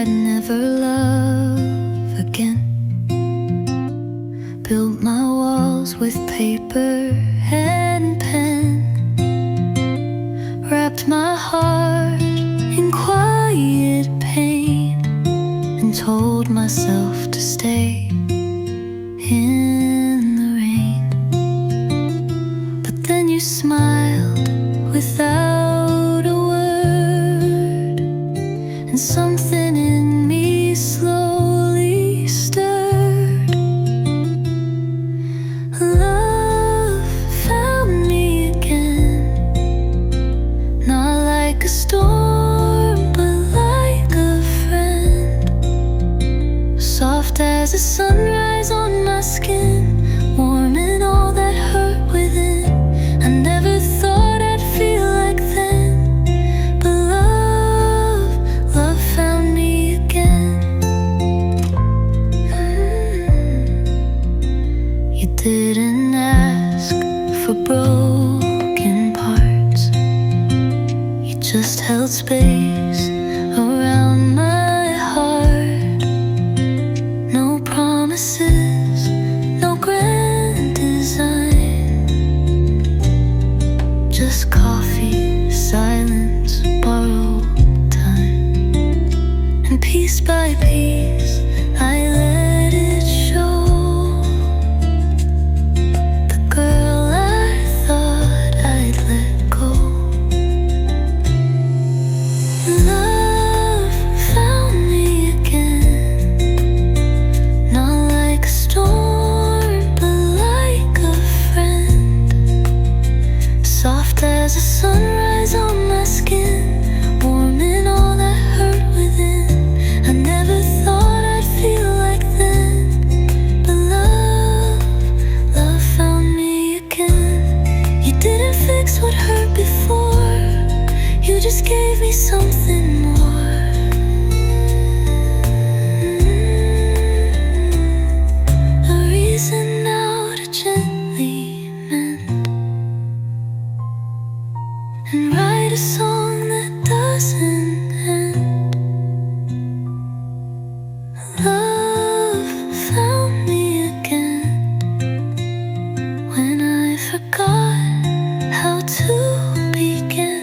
I'd never love again. Built my walls with paper and pen, wrapped my heart in quiet pain, and told myself to stay in the rain. But then you smiled without a word, and something in me slowly stirred. Love found me again, not like a storm, but like a friend. Soft as a sunrise on my skin, warming all that hurt within. I never thought I'd feel like then, but love found me again. You didn't ask for broken parts, you just held space around my heart. No promises, no grand design, just coffee, silence, borrowed time. And piece by piece I let it show, the girl I thought I'd let go. Love found me again, not like a storm, but like a friend. Soft as a sunrise on my skin, warming all that hurt within. I never thought I'd feel like then, but love found me again. You didn't fix what hurt before, you just gave me something more. A reason now to gently mend and write a song that doesn't end. Love found me again when I forgot how to begin.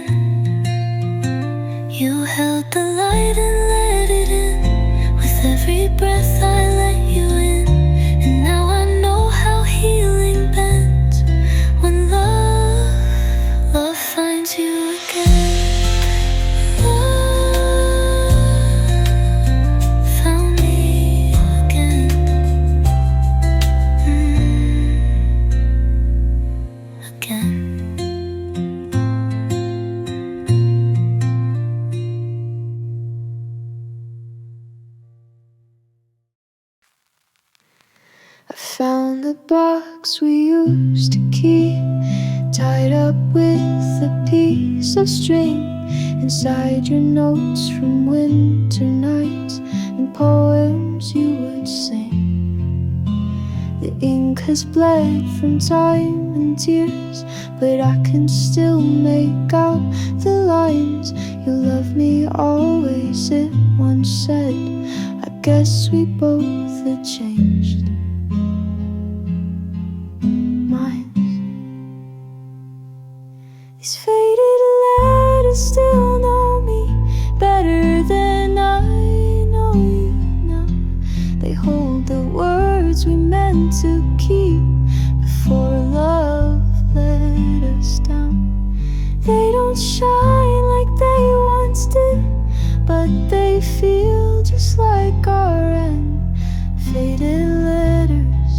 You held the light and let it in, with every breath I let you in. And now I know how healing bends, when love finds you again. Love found me again. Again. I found the box we used to keep, tied up with a piece of string. Inside your notes from winter nights and poems you would sing. The ink has bled from time and tears, but I can still make out the lines. You love me always, it once said. I guess we both had changed minds. These faded letters still know me better than I know you now. They hold the words we meant to keep before love let us down. They don't shine like they once did, but they feel just like our end. Faded letters,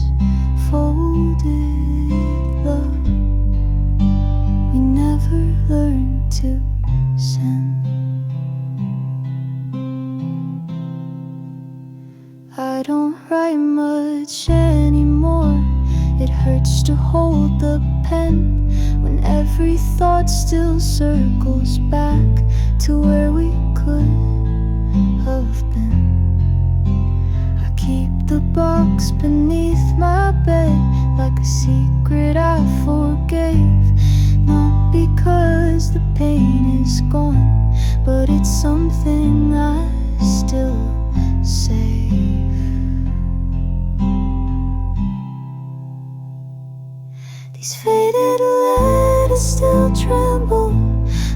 folded love, we never learned to send. I don't write much anymore, it hurts to hold the pen when every thought still circles back to where we could have been. I keep the box beneath my bed like a secret I forgave, not because the pain is gone, but it's something I still safe. These faded letters still tremble,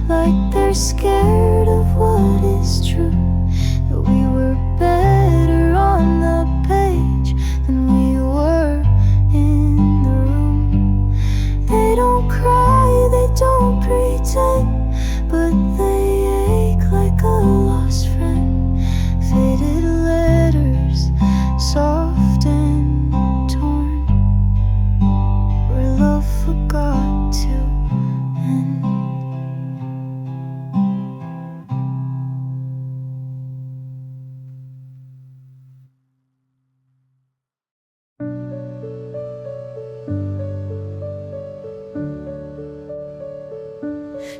like they're scared of what is true. That we were better on the page than we were in the room. They don't cry, they don't pretend, but they ache like a lost friend. Faded letters, soft and torn, where love forgot to end.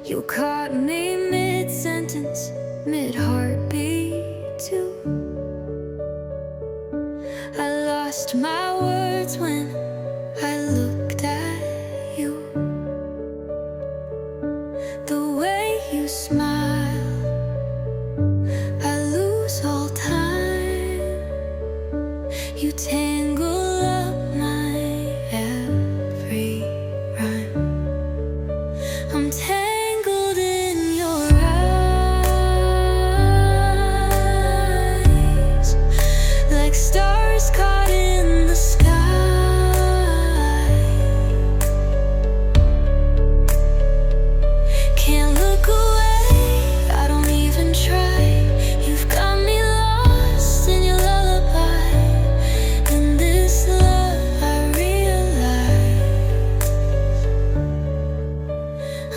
You caught me mid-sentence, mid-heartbeat too. I lost my words when I looked at you. The way you smile, I lose all time. You tangle up my every rhyme. I'm tangled in your eyes, like stars caught in the sky. Can't look away, I don't even try. You've got me lost in your lullaby. In this love I realize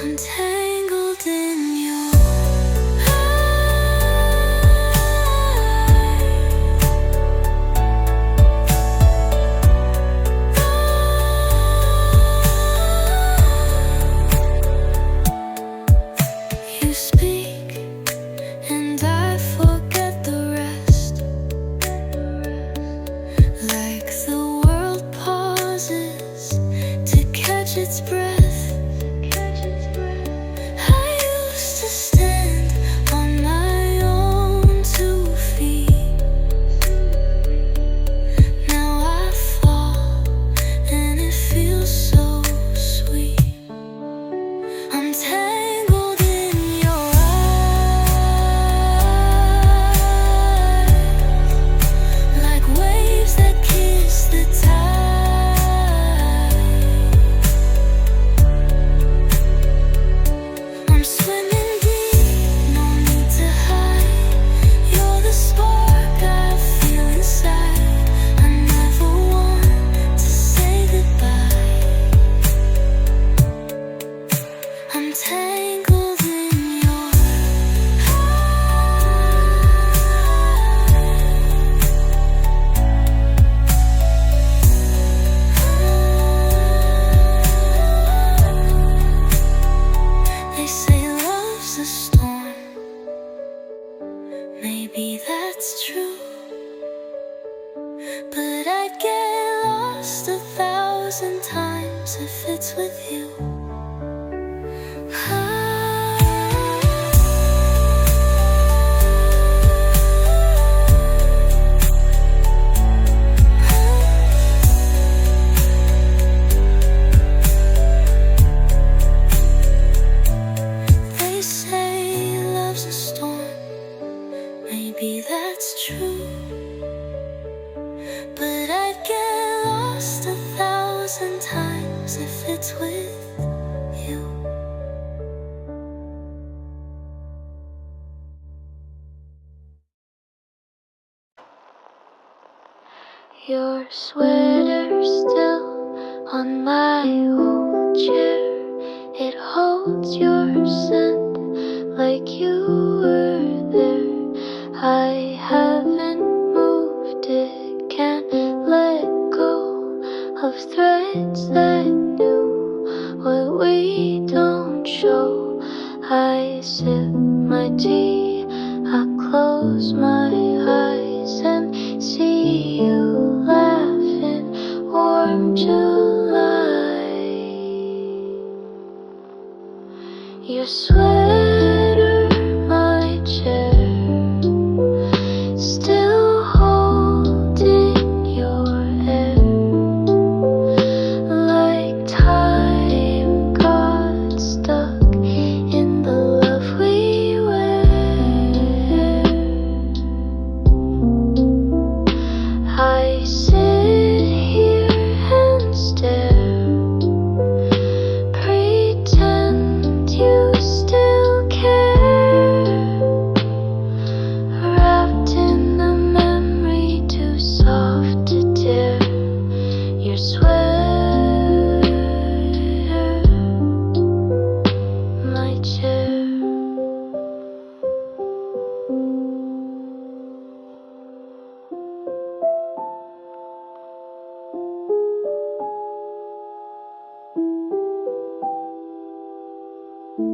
I'm tangled in your eyes. You speak and I forget the rest, like the world pauses to catch its breath. I used to stand on my own 2 feet. Now I fall and it feels so sweet. I'm tangled in your eyes, like waves that kiss the tide. I'm swimming deep, no need to hide. You're the spark I feel inside. I never want to say goodbye. I'm tangled in your eyes. They say love's a storm. Maybe that's true, but I'd get lost 1,000 times if it's with you. They say love's a storm. Maybe that's true, but I'd get lost 1,000 times if it's with you. Your sweater still on my old chair. It holds your scent like you were there. I haven't moved it, can't let go of threads that knew what we don't show. I sip my tea, I close my eyes and see you laugh in warm July. Your sweater, my chair, You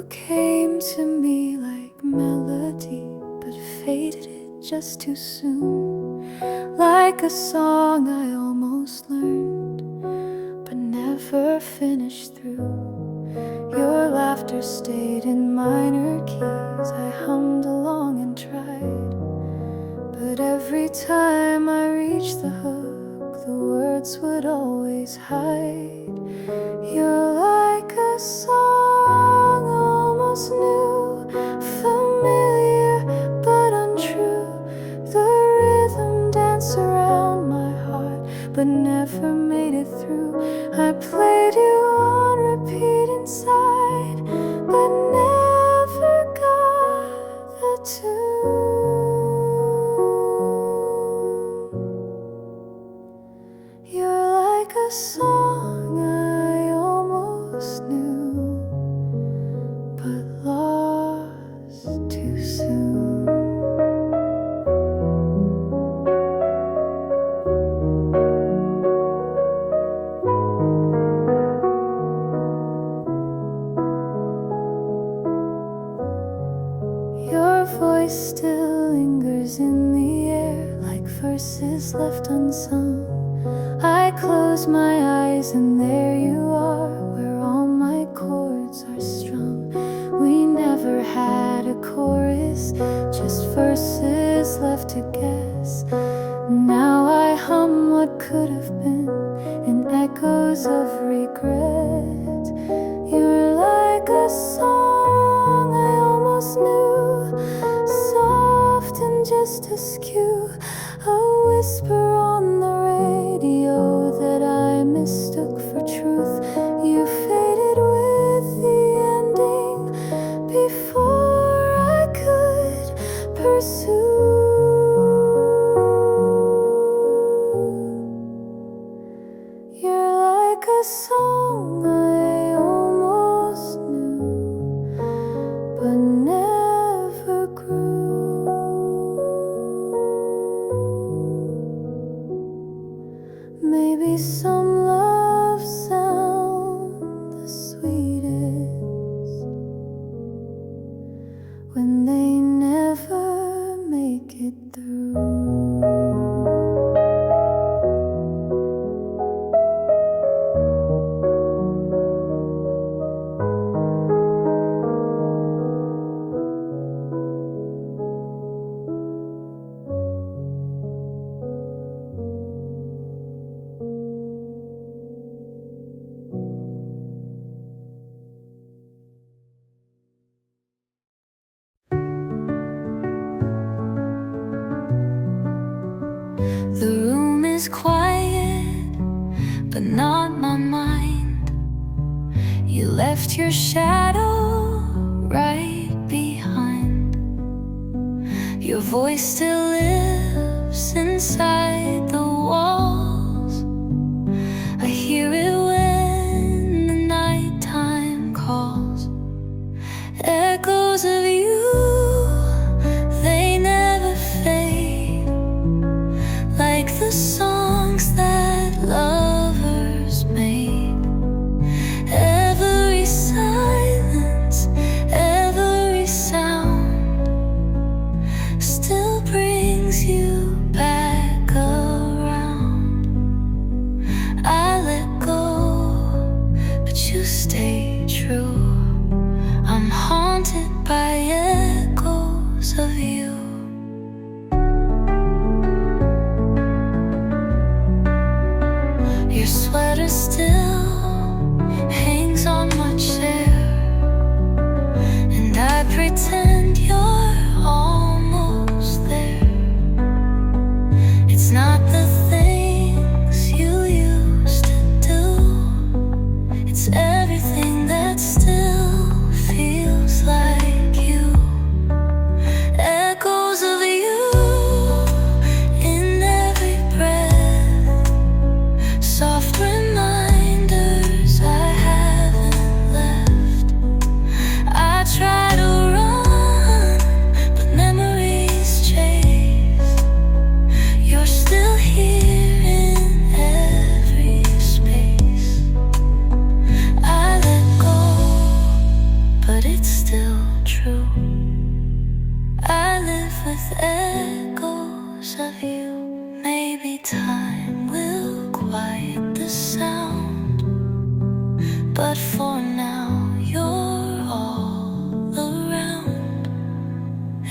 came to me like melody, but faded it just too soon. Like a song I almost learned, but never finished through. Your laughter stayed in minor keys. I hummed along and tried, but every time I reached the hook, the words would always hide. You're like a song almost new, familiar but untrue. The rhythm danced around my heart, but never made it through. I played you on repeat inside, but never got the tune. You're like a song I almost knew, but lost too soon. Your voice still lingers in the air, like verses left unsung. I close my eyes and there you are, where all my chords are strung. We never had a chorus, just verses left to guess. Now I hum what could have been in echoes of regret. You're like a song I almost knew, soft and just askew, a whisper on the radio that I mistook for truth. You faded with the ending before I could pursue. You're like a song I almost knew, but never grew. Maybe some love sound the sweetest when they never make it through. The room is quiet, but not my mind. You left your shadow right behind. Your voice still lives inside the walls. I hear it when the nighttime calls. Echoes of you with echoes of you. Maybe time will quiet the sound, but for now you're all around.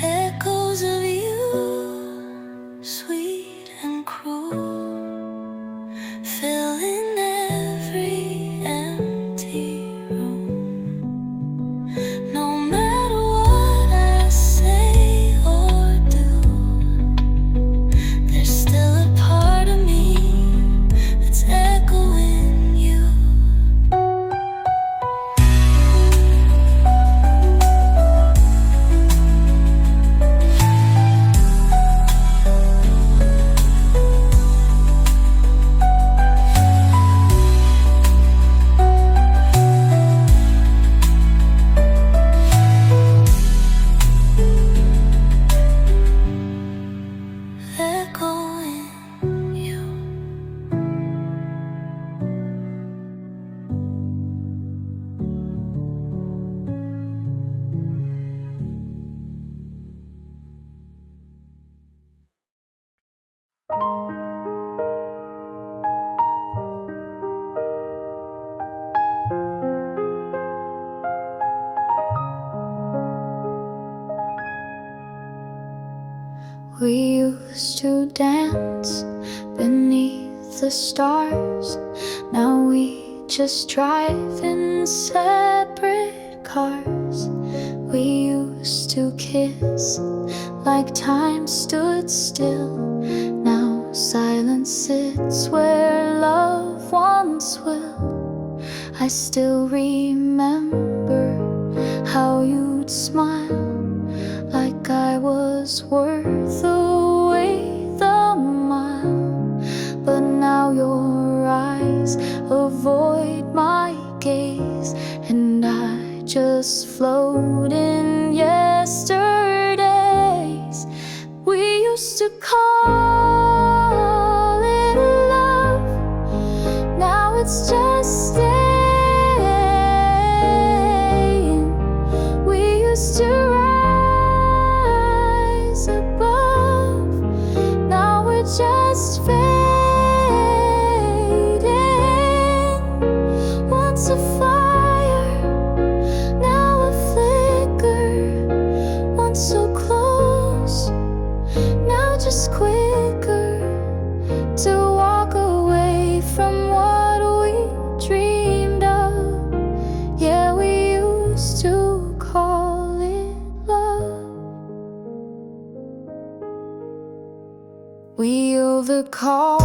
Echoes of you, sweet and cruel, filling every empty room. No matter what I say or do, there's still a part of me that's echoing you. Echoing you. We used to dance beneath the stars. Now we just drive in separate cars. We used to kiss like time stood still. Now silence sits where love once will. I still remember how you'd smile, like I was worth away the mile. But now your eyes avoid my gaze, and I just float in yesterdays. We used to call it love, now it's just staying. We used to rise above, now we're just fading. Once a fire, now a flicker. Once so close, now just quicker. To walk away from what we dreamed of. Yeah, we used to call it love. We feel the call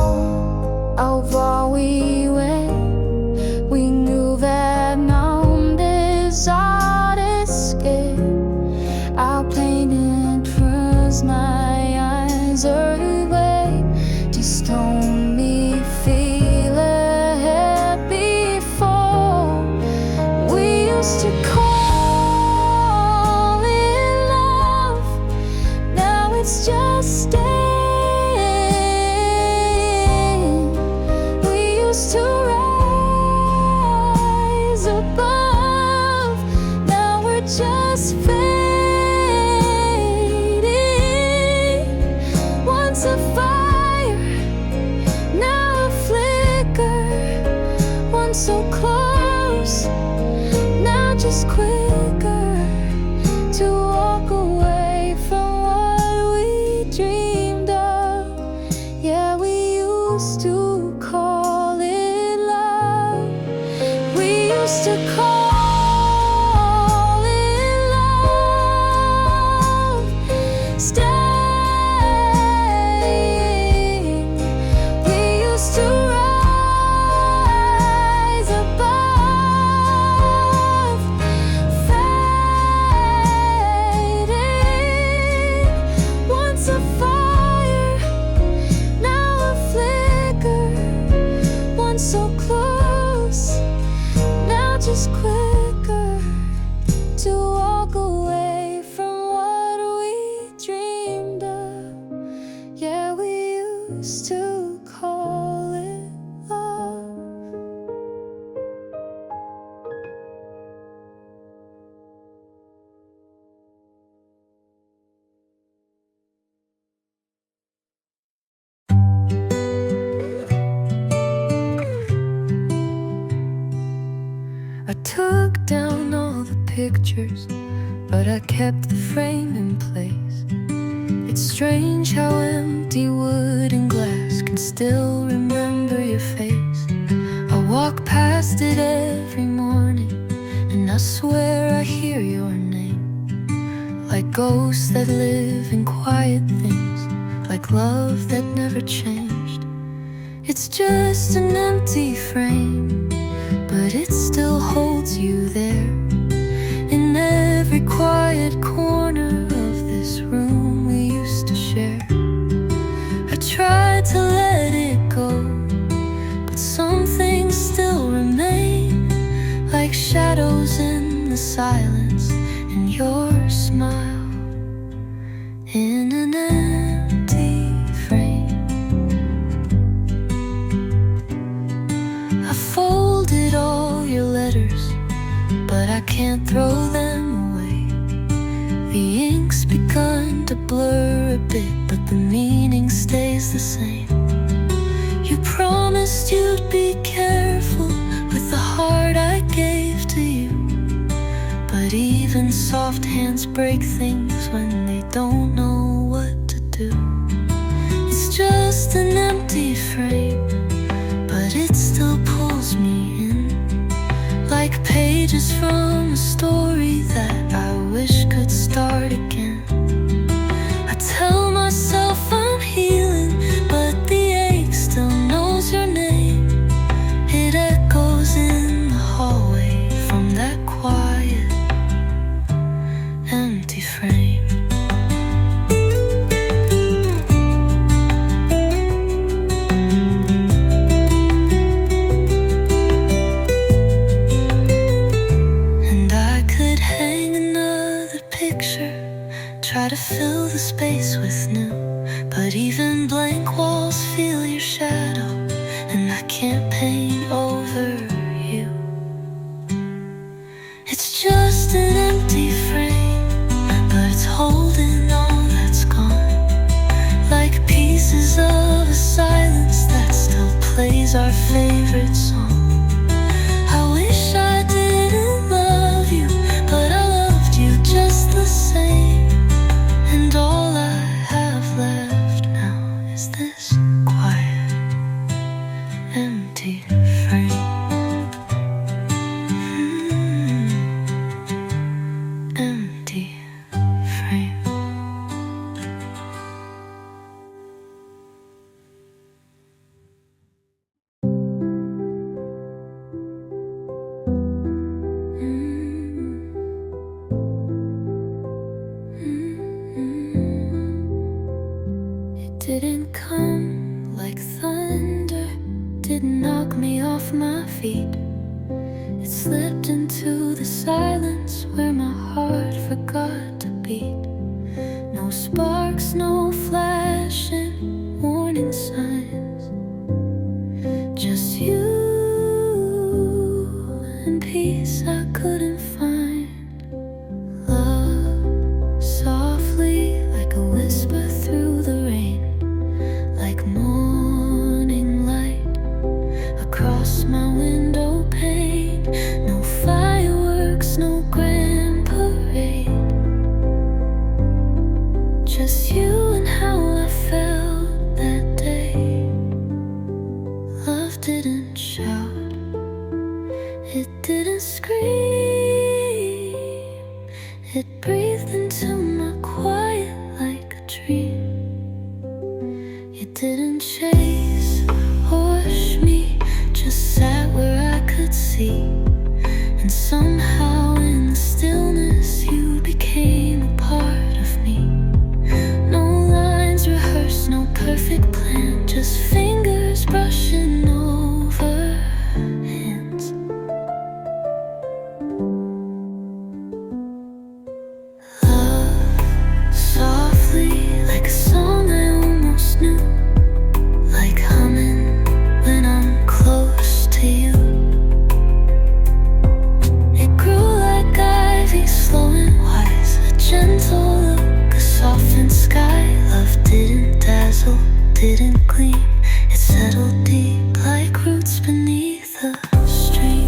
of all we went. We knew that numb desire escape. Our painted prunes, my eyes are away. Just told me feel ahead before. We used to call it love, now it's just staying. We used to rise above, now we're just fading. Once a fire, now a flicker. Once so close, now just quicker. To walk away from what we dreamed of. Yeah, we used to call it love. We used to call it love. Staying. We used to rise above, fading. Once a fire, now a flicker. Once so close, now just quicker. To walk away from what we dreamed. pictures, but I kept the frame in place. It's strange how empty wood and glass can still remember your face. I walk past it every morning, and I swear I hear your name, like ghosts that live in quiet things, like love that never changed. It's just an empty frame, but it still holds you there, in every quiet corner of this room we used to share. I tried to let it go, but some things still remain, like shadows in the silence, and your smile in an empty frame. I folded all your letters, but I can't throw them away. The ink's begun to blur a bit, but the meaning stays the same. You promised you'd be careful with the heart I gave to you, but even soft hands break things when they don't know what to do. It's just an empty frame, but it still pulls me in, like pages from a story that I wish could start again. I tell myself I'm healing, but the ache still knows your name. It echoes in the hallway from that quiet, empty frame. Try to fill the space with new, but even blank walls feel your shadow, and I can't paint over you. It's just an empty frame, but it's holding all that's gone, like pieces of a silence that still plays our favorite song. I wish I didn't love you, but I loved you just the same. And all I have left now is this quiet, empty frame. Empty frame. Didn't come like thunder, didn't knock me off my feet. It slipped into the silence where my heart forgot to beat. No sparks, no flashing warning signs, just you and peace I couldn't find. Love softly like a whisper through the rain, like morning light across my window pane. No fireworks, no grand parade, just you and how I felt that day. Love didn't shout, it didn't scream, it breathed into my quiet like a dream. It didn't chase or rush me, just sat where I could see. And somehow in the stillness you became a part of me. No lines rehearsed, no perfect plan, just fingers brushing over hands. Love softly like a song I almost knew, like humming when I'm close to you. It grew like ivy, slow and wise, a gentle look, a softened sky. Love didn't dazzle, didn't gleam, it settled deep like roots beneath a stream.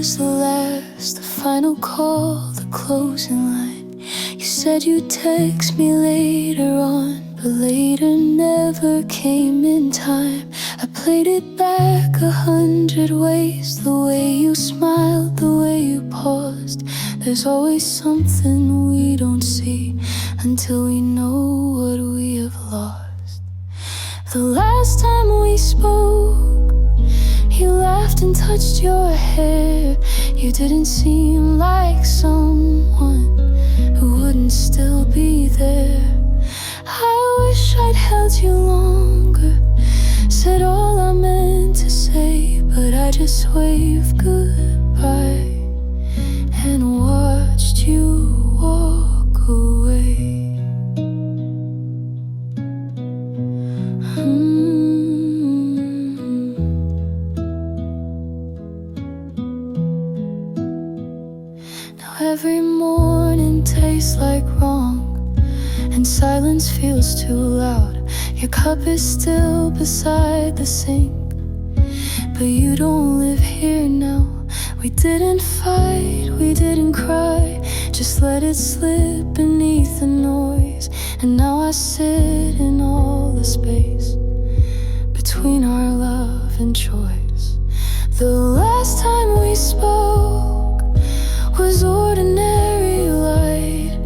was the last, the final call, the closing line. You said you'd text me later on, but later never came in time. I played it back 100 ways, the way you smiled, the way you paused. There's always something we don't see until we know what we have lost. The last time we spoke, you laughed and touched your hair. You didn't seem like someone who wouldn't still be there. I wish I'd held you longer, said all I meant to say, but I just waved goodbye and watched you walk away. Now every morning tastes like wrong, and silence feels too loud. Your cup is still beside the sink, but you don't live here now. We didn't fight, we didn't cry, just let it slip beneath the noise. And now I sit in all the space between our love and choice. The last time we spoke was ordinary light,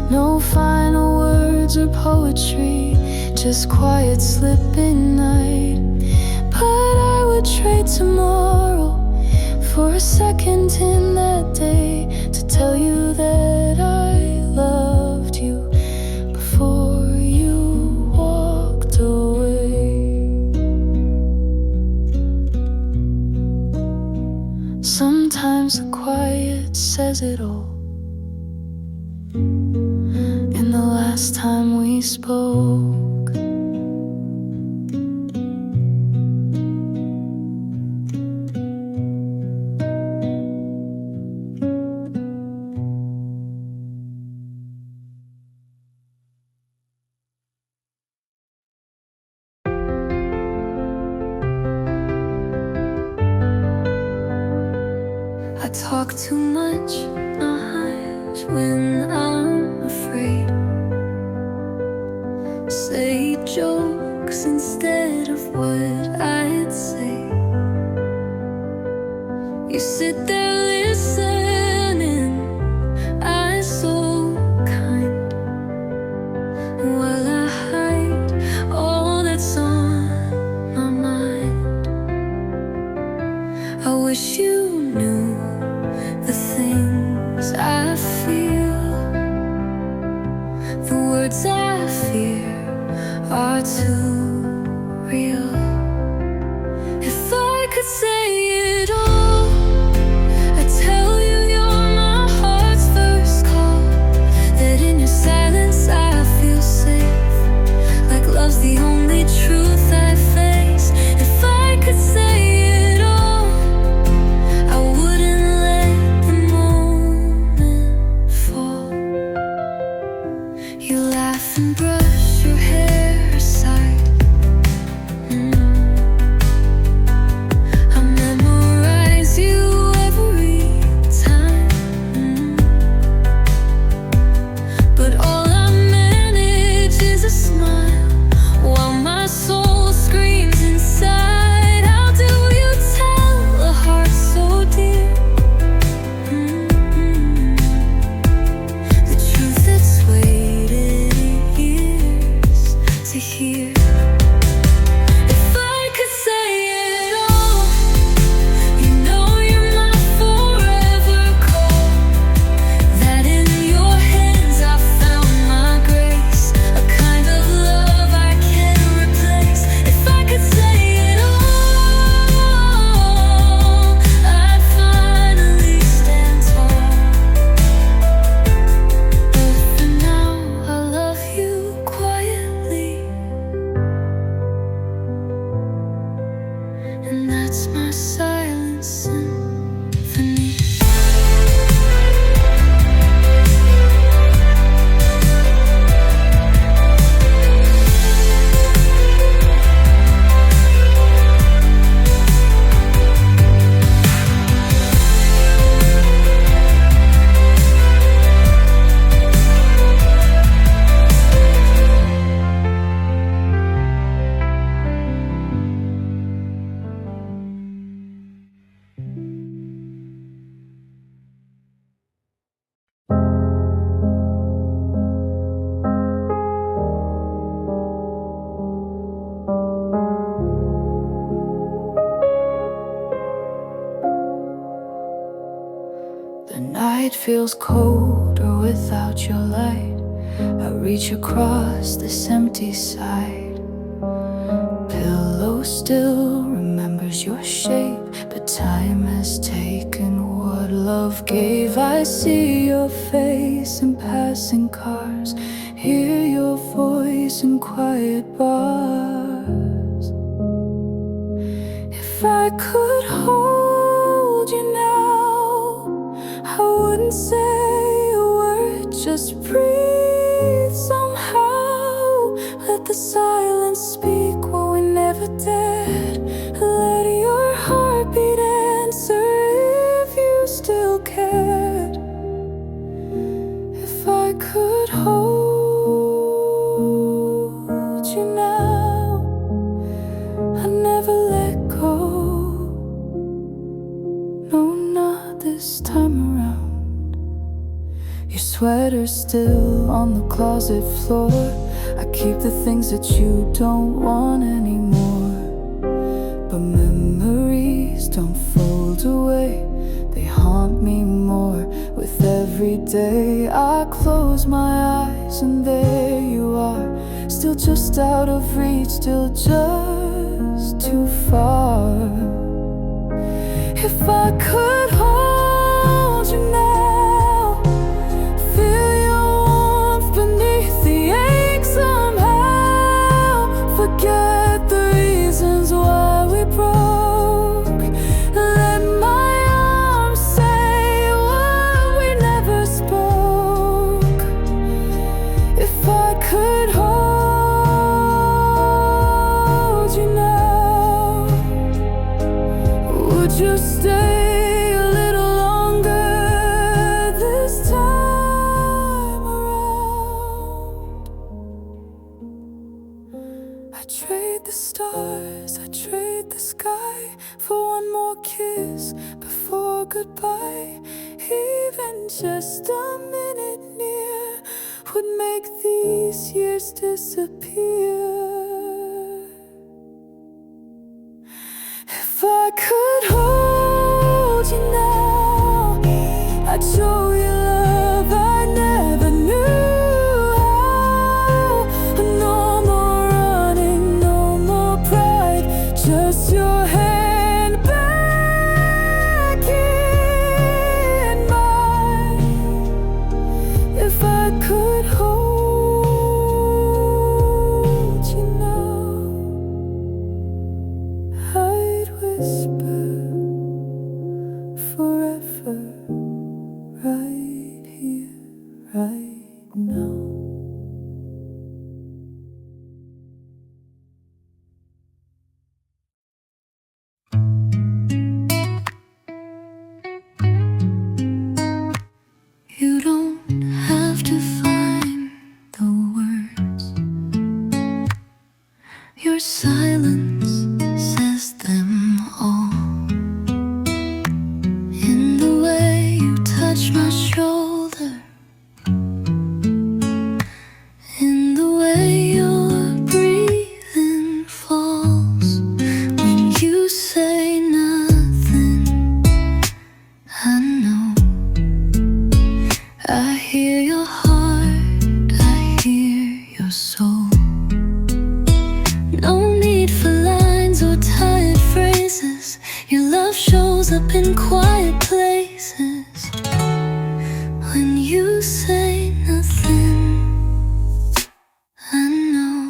no final words or poetry, just quiet slipping night. But I would trade tomorrow for a second in that day to tell you that I loved you before you walked away. Sometimes the quiet says it all. In the last time we spoke, I talk too much, when I'm afraid. Say jokes instead of what I'd say. You sit there listening, eyes so kind, while I hide all that's on my mind. I wish you knew the things I feel, the words I fear are too real. If I could say it all, I'd tell you you're my heart's first call, that in your silence I feel safe, like love's the only truth I face. If I could say it all, I wouldn't let the moment fall. You laugh and brush your hair aside. I memorize you every time. But all I manage is a smile while my soul screams inside. How do you tell a heart so dear the truth that's waited here? it feels colder without your light. I reach across this empty side. Pillow still remembers your shape, but time has taken what love gave. I see your face in passing cars, hear your voice in quiet bars. If I could hold you now, I wouldn't say a word, just breathe somehow. Let the silence speak what we never dared. Let your heartbeat answer if you still cared. If I could hold you now, I'd never let go. No, not this time around. Your sweater's still on the closet floor. I keep the things that you don't want anymore. But memories don't fold away, they haunt me more with every day. I close my eyes and there you are, still just out of reach, still just too far. If I could hold you now, feel your warmth beneath the ache somehow. Forget the reasons why we broke. Let my arms say what we never spoke. If I could hold you now, would you stay a little longer this time around? I trade the stars, I trade the sky for one more kiss before goodbye. Even just a minute near would make these years disappear. If I could hold you now, I'd show you love I never knew how. No more running, no more pride, just your hand back in mine. If I could hold you now, I'd whisper forever, right here, right now. You don't have to find the words, your silence says them all. In the way you touch my shoulder, in the way your breathing falls, when you say nothing, I know. I hear your heart, I hear your soul. No need for lines or tired phrases, your love shows up in quiet places. When you say nothing, I know.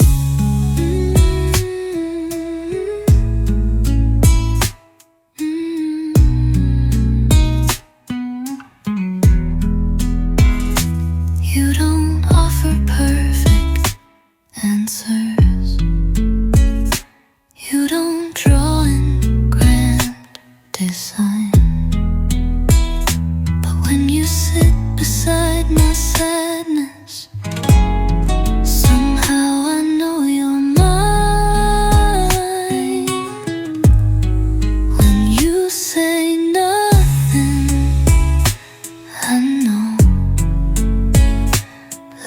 You don't offer perfect answers, you don't draw in grand design. But when you sit beside my sadness, somehow I know you're mine. When you say nothing, I know.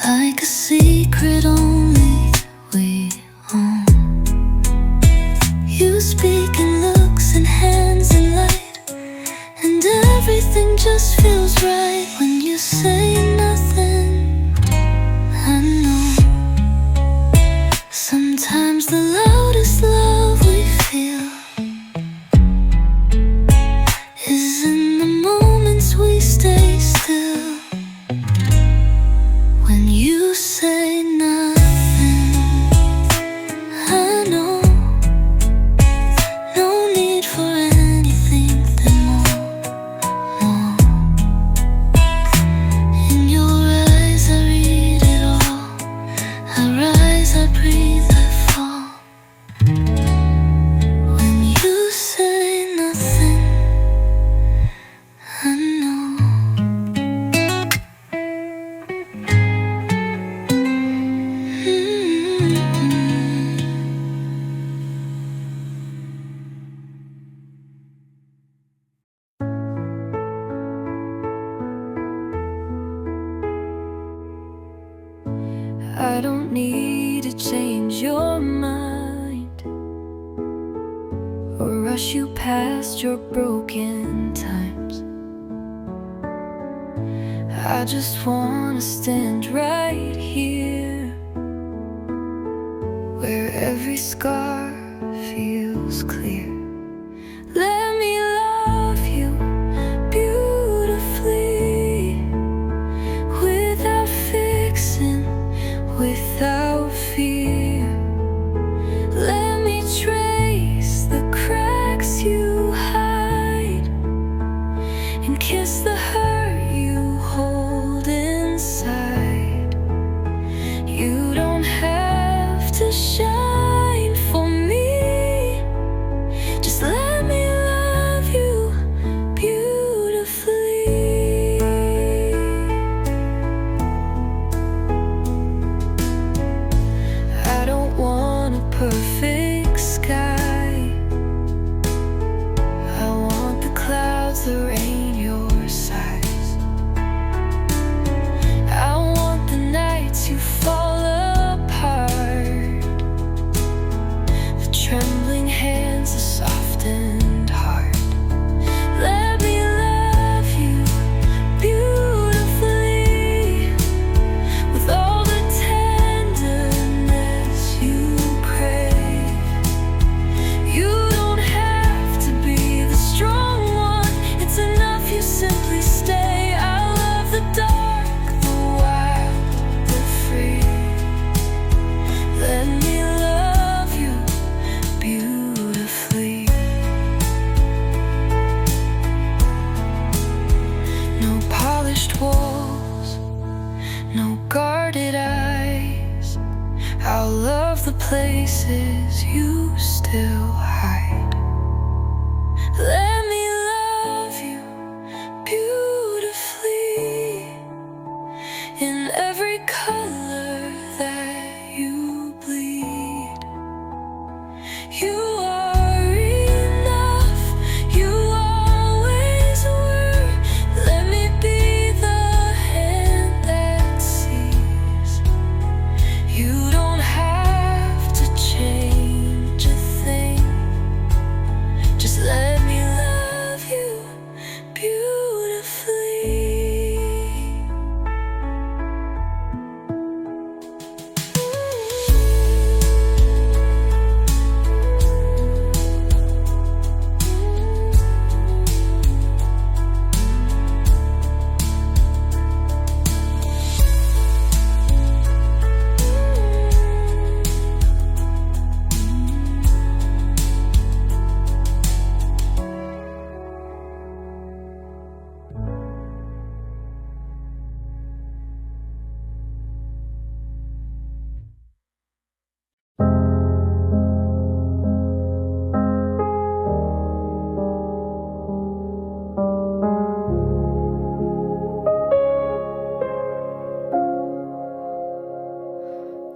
Like a secret only we own. You speak in looks and hands and light, and everything just feels right when say nothing, I know sometimes the loudest love we feel is in the moments we stay still. When you say nothing, I know no need for anything more. In your eyes I read it all. I rise, I breathe, I fall. When you say nothing, I know. I don't need to change your mind or rush you past your broken times. I just wanna stand right here where every scar feels clear. Let me love you beautifully, without fixing, without fear. Let me trace the cracks you hide and kiss the hurt you hold inside. You don't have to shine for me, just let me love you beautifully. I don't want a perfect sky, I want the clouds that rain your sighs. I want the nights you fall apart, the trembling hands, the softened heart. Let me love you beautifully, with all the tenderness you crave. You don't have to be the strong one, it's enough you simply stay. I love the dark, the wild, the free. Let me love you beautifully. No polished walls, no guarded eyes. I'll love the places you still hide. Let me love you beautifully, in every color that you bleed. You are enough, you always were. Let me be the hand that sees. You don't have to change a thing, just let me love you beautifully.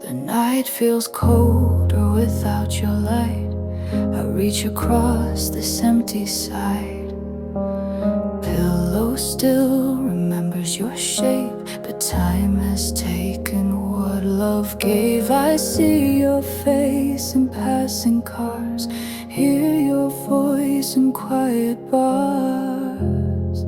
The night feels colder without your light. I reach across this empty side. Pillow still remembers your shape, but time has taken what love gave. I see your face in passing cars, hear your voice in quiet bars.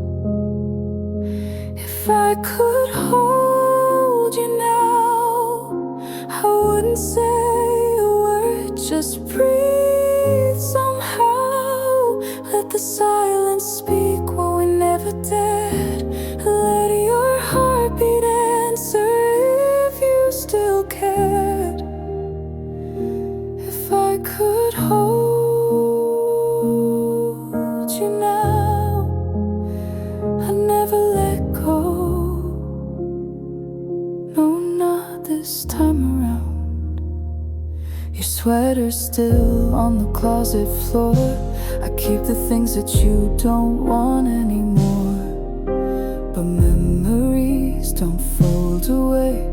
If I I could hold you now, I wouldn't say a word, just breathe somehow. Let the silence speak what we never dared. Let your heartbeat answer if you still cared. If I could hold you now, I'd never let go. No, not this time around. Your sweater's still on the closet floor. I keep the things that you don't want anymore. But memories don't fold away,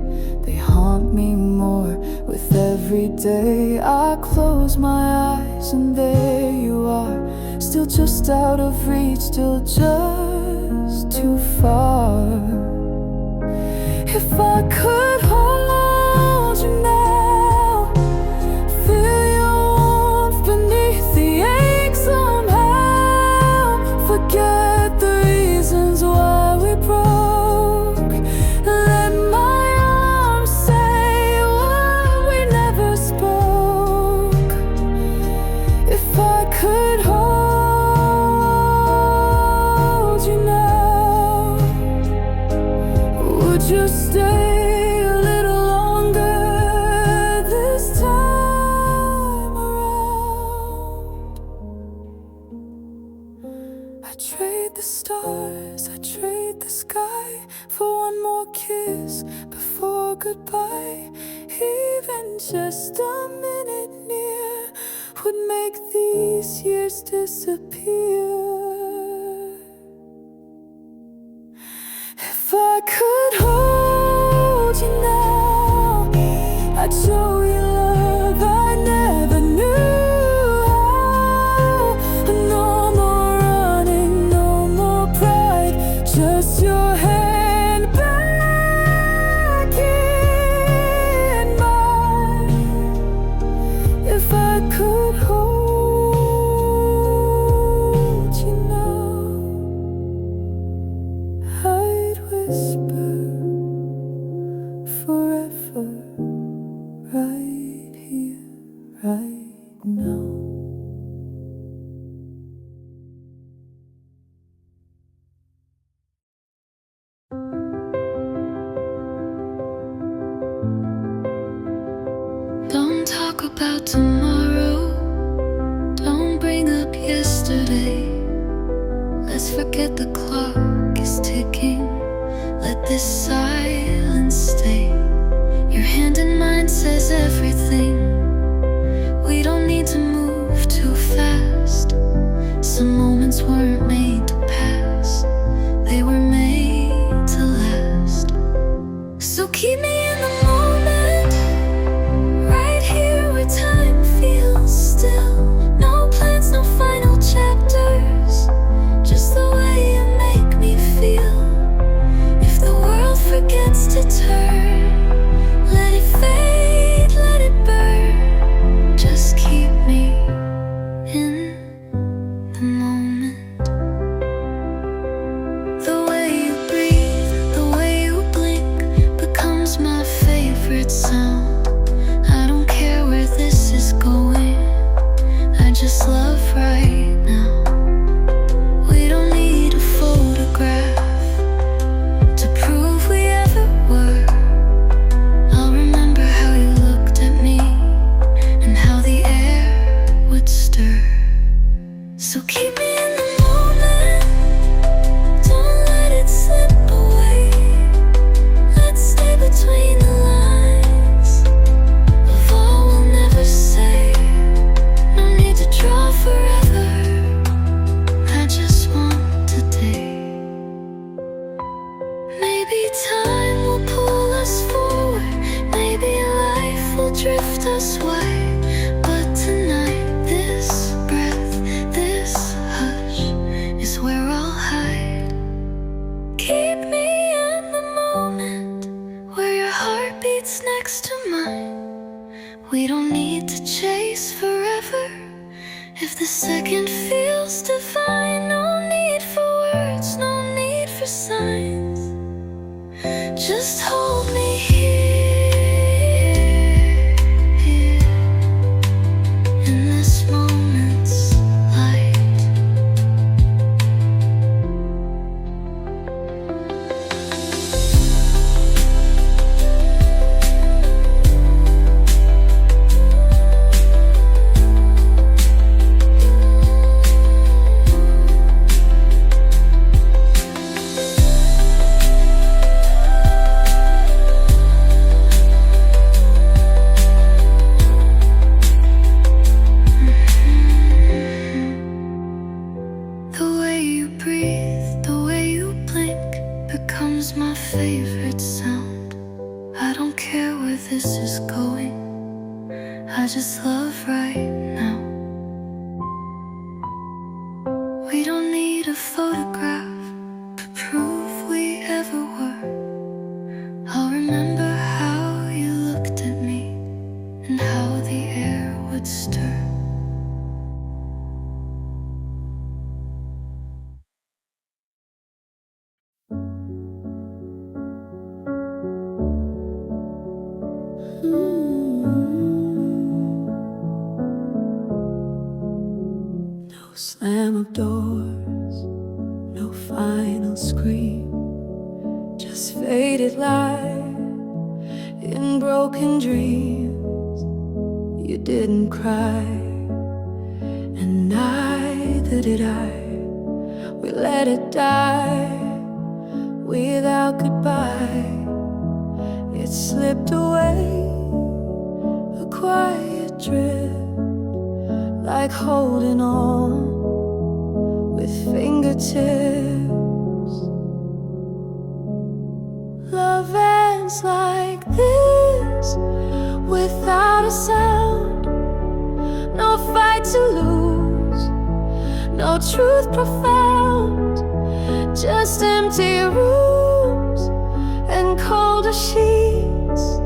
they haunt me more with every day. I close my eyes and there you are, still just out of reach, still just too far. If I could hold you now, feel your warmth beneath the ache somehow. Forget the reasons why we broke. Let my arms say what we never spoke. If I could hold you now, would you stay a little longer this time around? I trade the stars, I trade the sky for one more kiss before goodbye. Even just a minute near would make these years disappear. If I could hold you now, I'd show you love I never knew how. No more running, no more pride, just your hand back in mine. If I could hold you now, I'd whisper forever, right here, right now. Don't talk about tomorrow, don't bring up yesterday. Let's forget the clock is ticking, let this silence stay. Your hand in mine says everything. We don't need to move too fast. Some moments weren't made to pass, they were made to last. So keep me in the moment, right here where time feels still. No plans, no final chapters, just the way you make me feel. If the world forgets to turn, let it fade, let it burn. Just keep me in the moment. The way you breathe, the way you blink becomes my favorite sound. I don't care where this is going, I just love right now. We don't need a photograph to prove we ever were. I'll remember how you looked at me and how the air would stir. So keep me in the moment, don't let it slip away. Let's stay between the lines of all we'll never say. No need to draw forever, I just want today. Maybe time will pull us forward, maybe life will drift us wide. But tonight, this breath, this hush is where I'll hide. Keep me in the moment, where your heart beats next to mine. We don't need to chase forever, if the second feels divine. No need for words, no need for signs. just hold me here, here, in this moment's light. The way you breathe, the way you blink becomes my favorite sound. I don't care where this is going, I just love right now. We don't need a photograph to prove we ever were. I'll remember how you looked at me and how the air would stir. No slam of doors, no final scream, just faded light in broken dreams. You didn't cry, and neither did I. We let it die without goodbye. It slipped away, a quiet drift, like holding on with fingertips. Love ends like this, without a sound. No fight to lose, no truth profound. Just empty rooms and colder sheets,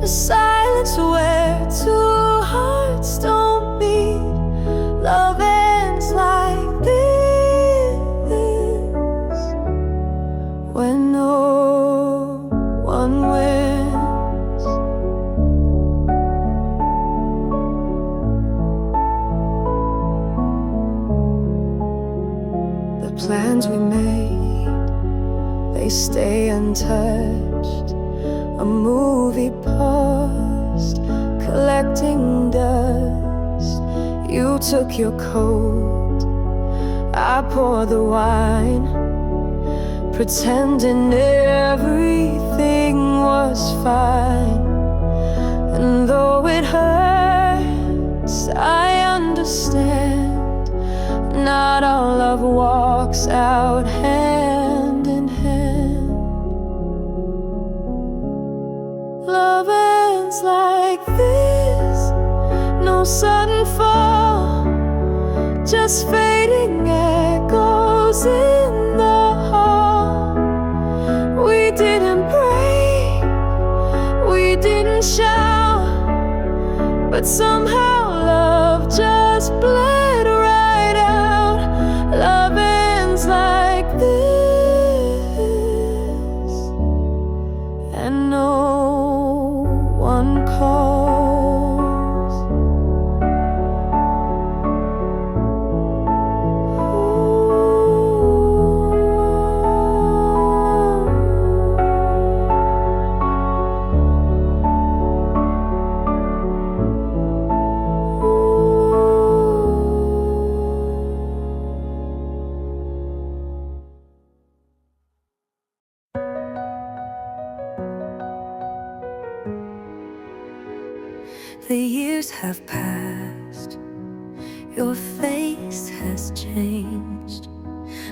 a silence where two hearts don't beat. Love ends like this, when no one wins. The plans we made, they stay untouched. A movie paused, collecting dust. You took your coat, I poured the wine, pretending everything was fine. And though it hurts, I understand. Not all love walks out hand in hand. Love ends like this, no sudden fall, just fading echoes in the hall. We didn't break, we didn't shout, but somehow love just bled right out. Love ends like this, and no one calls. The years have passed, your face has changed,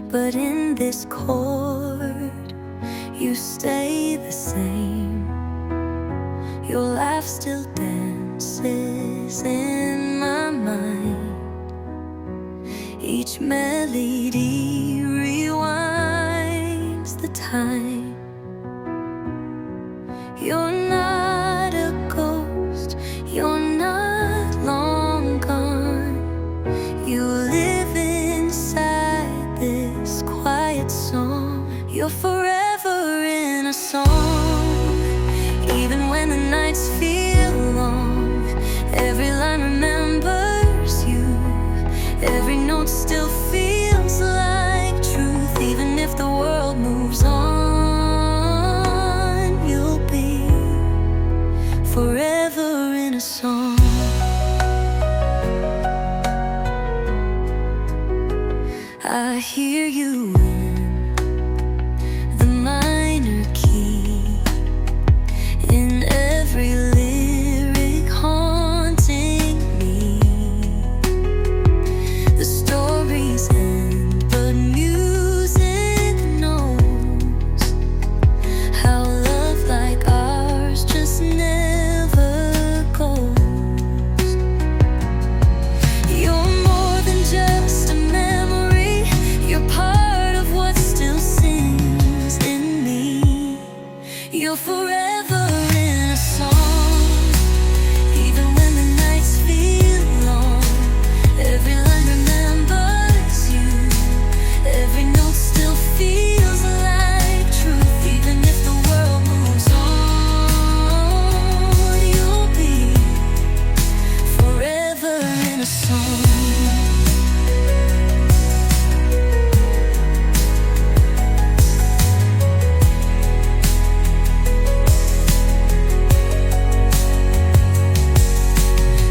but in this chord, you stay the same. Your laugh still dances in my mind. Each melody rewinds the time. You're not a ghost, you're not long gone. You live inside this quiet song. You're forever in a song. when the nights feel long, every line remembers you. Every note still feels like truth. Even if the world moves on, you'll be forever in a song. I hear you in the minor key, in every lyric haunting me. The stories end, but music knows how love like ours just never goes. You're more than just a memory, you're part of what still sings in me. You're forever in a song, even when the nights feel long. Every line remembers you, every note still feels like truth. Even if the world moves on, you'll be forever in a song.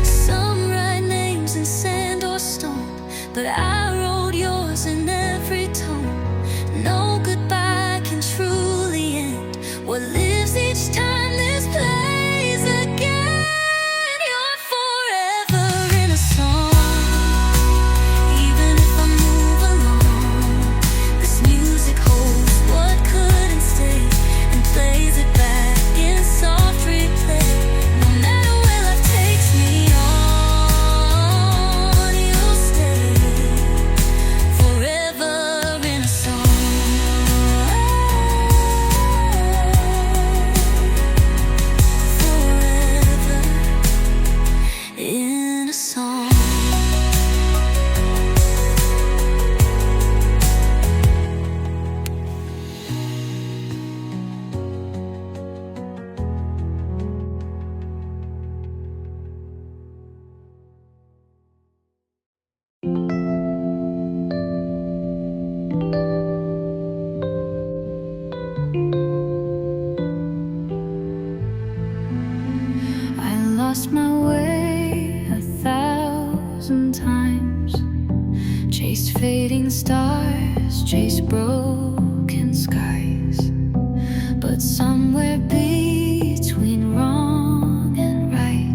Some write names in sand or stone, but I wrote yours in every tone. No goodbye can truly end what lives each time this plays again. You're forever in a song, even if I move along. This music holds what couldn't stay and plays it back in soft replay. No matter where life takes me on, you'll stay forever in a song. Forever in a song. I lost my way 1,000 times, chased fading stars, chased broken skies. But somewhere between wrong and right,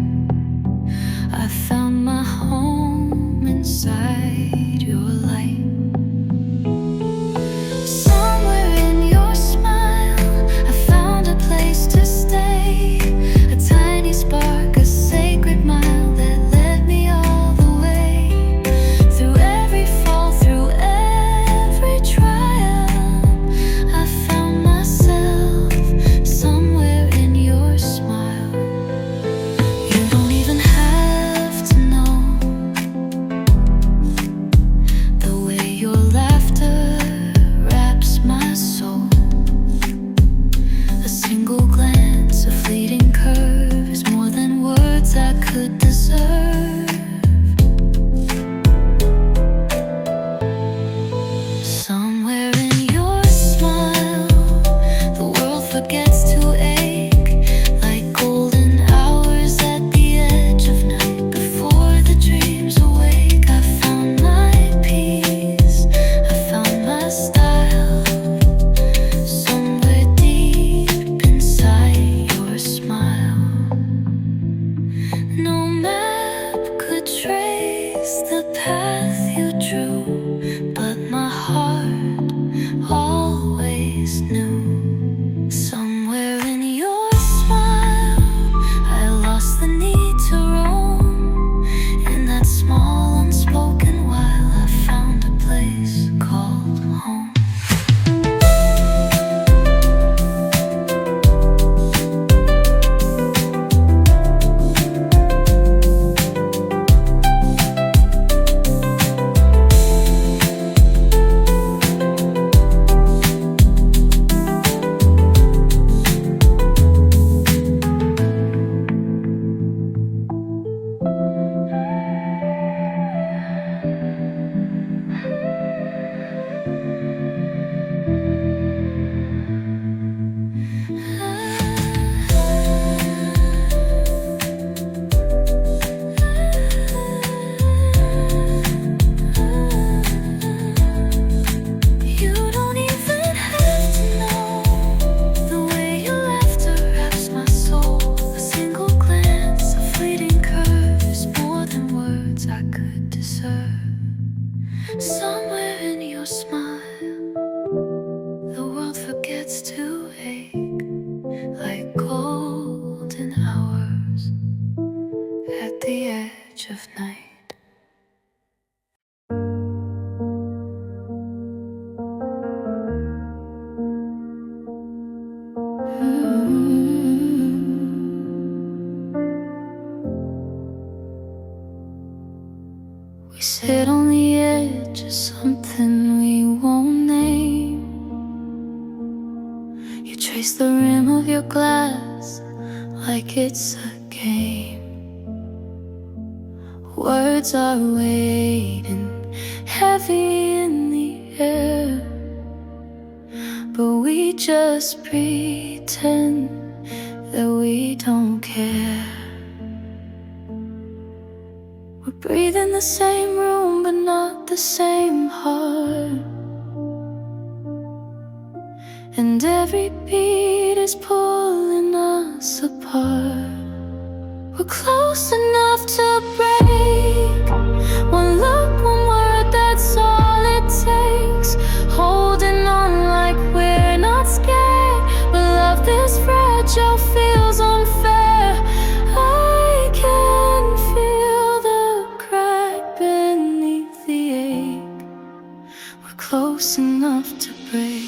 I found my home inside your light. Somewhere in your smile, I found a place to stay. A tiny spark, a sacred mile that led me all the way. Through every fall, through every trial, I found myself somewhere We sit on the edge of something we won't name. You trace the rim of your glass like it's a game. Words are waiting, heavy in the air, but we just pretend that we don't care. We're breathing the same room, but not the same heart. And every beat is pulling us apart. We're close enough to break. One look, one word, that's all it takes. Holding on like we're not scared, but love this fragile feels unfair. I can feel the crack beneath the ache. We're close enough to break.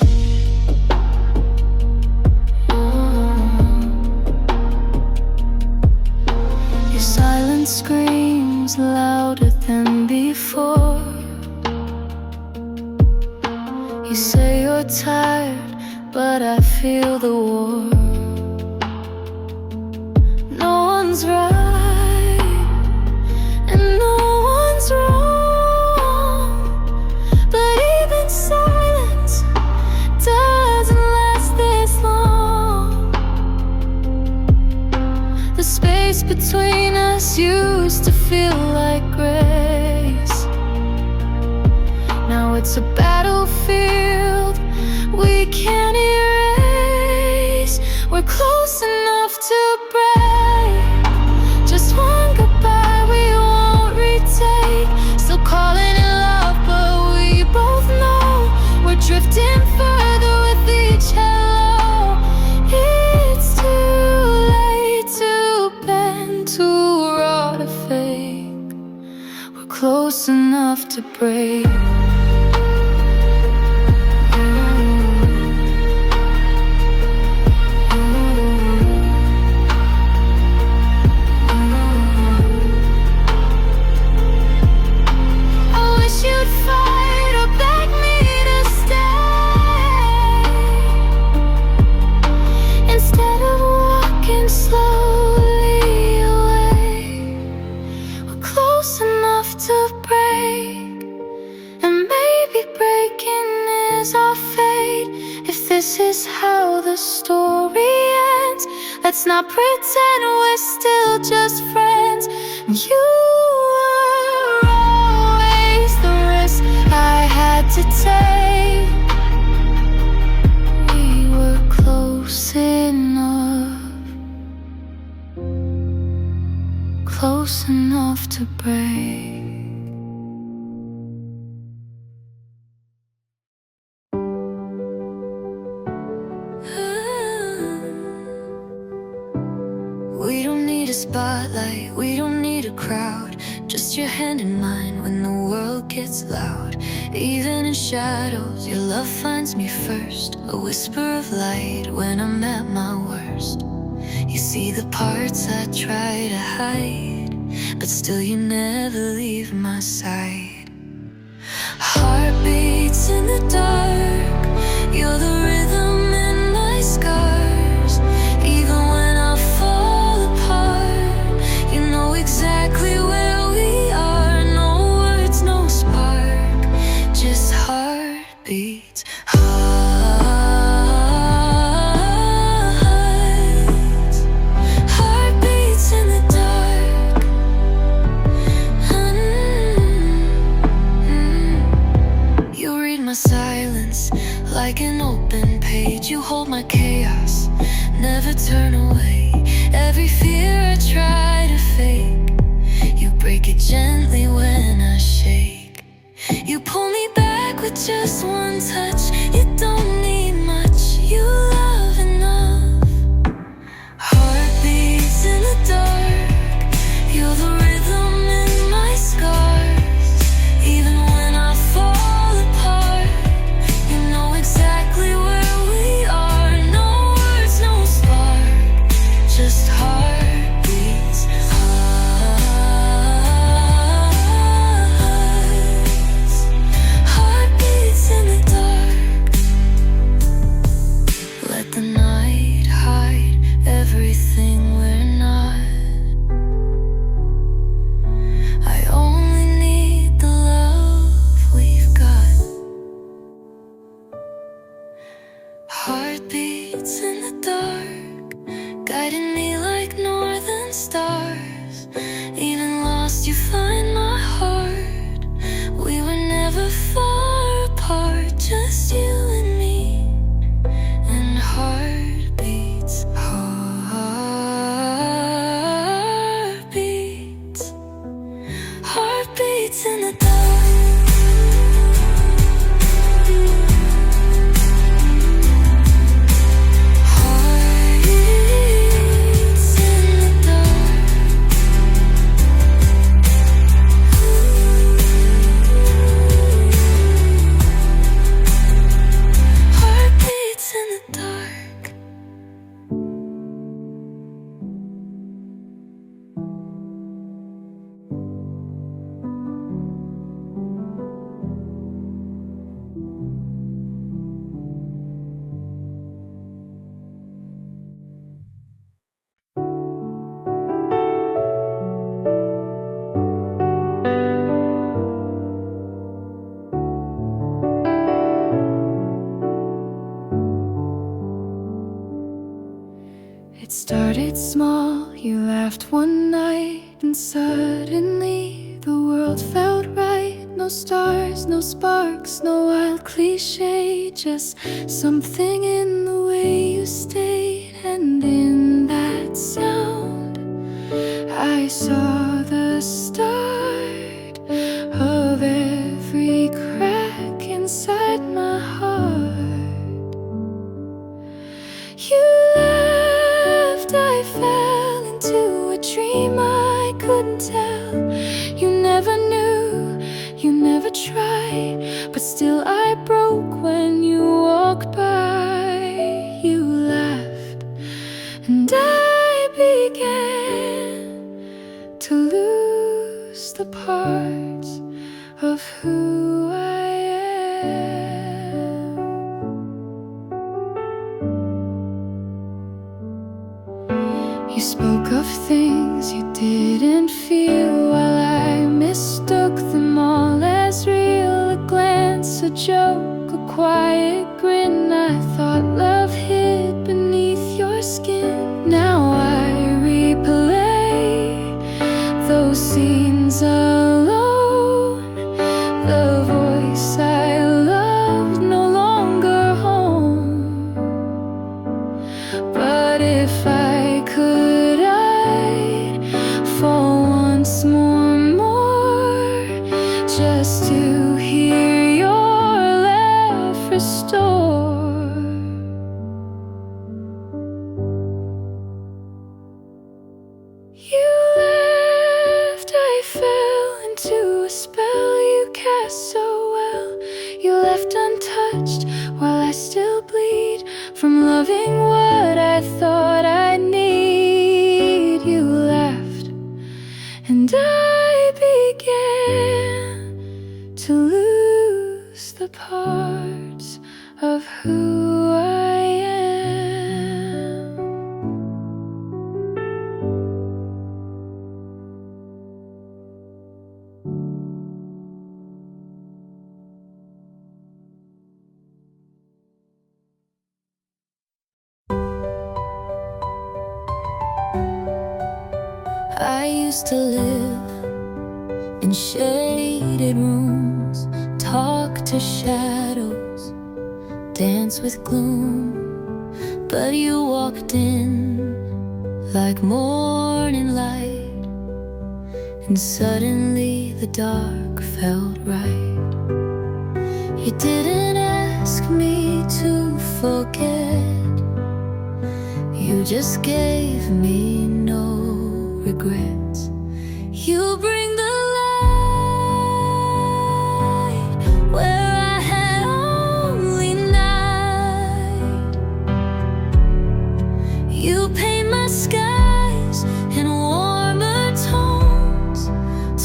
Your silence screams louder than before. You say you're tired, but I feel the war. No one's right, and no one's wrong, but even silence doesn't last this long. The space between us used to feel like grace. Now it's a battlefield we can't erase. We're close enough to break. Just one goodbye we won't retake. Still calling it love, but we both know we're drifting further with each hello. It's too late to bend, too raw to fake. We're close enough to break. This is how the story ends. Let's not pretend we're still just friends. You were always the risk I had to take. We were close enough, close enough to break. We don't need a spotlight, we don't need a crowd. Just your hand in mine when the world gets loud. Even in shadows, your love finds me first. A whisper of light when I'm at my worst. You see the parts I try to hide, but still you never leave my side. Heartbeats in the dark, you're the rhythm in my scars. Even when I fall apart, you know exactly where we are. No words, no spark, just heartbeats. Heartbeats in the dark. You read my silence like an open page. You hold my chaos, never turn away. Every fear I try to fake, you break it gently when I shake. You pull me back with just one touch. You don't need much, you love enough. Heartbeats in the dark, you're the rhythm in my scars. Even when I fall apart, you know exactly where we are. No words, no spark, just heartbeats. small, you laughed one night, and suddenly the world felt right. No stars, no sparks, no wild cliche, just something in the way you stayed. And in that sound, I saw the start of every crack inside my heart. You left, I fell into a dream I couldn't tell. You never knew, you never tried, but still I broke when you walked by. You laughed, and I began to lose the parts of who I am. You spoke of things you didn't feel, while I mistook them all as real. A glance, a joke, a quiet grin. I thought love hid beneath your skin. Now I replay those scenes alone. The voice I loved no longer home. But if I could, I'd fall once more, just to hear your laugh restore. You left, I fell into a spell you cast so well. You left untouched while I still bleed from loving what I thought I'd need. You left, and I began to lose the parts of who I am. I used to live in shaded rooms, talk to shadows, dance with gloom. But you walked in like morning light, and suddenly the dark felt right. You didn't ask me to forget, you just gave me no regrets. You bring the light where I had only night. You paint my skies in warmer tones,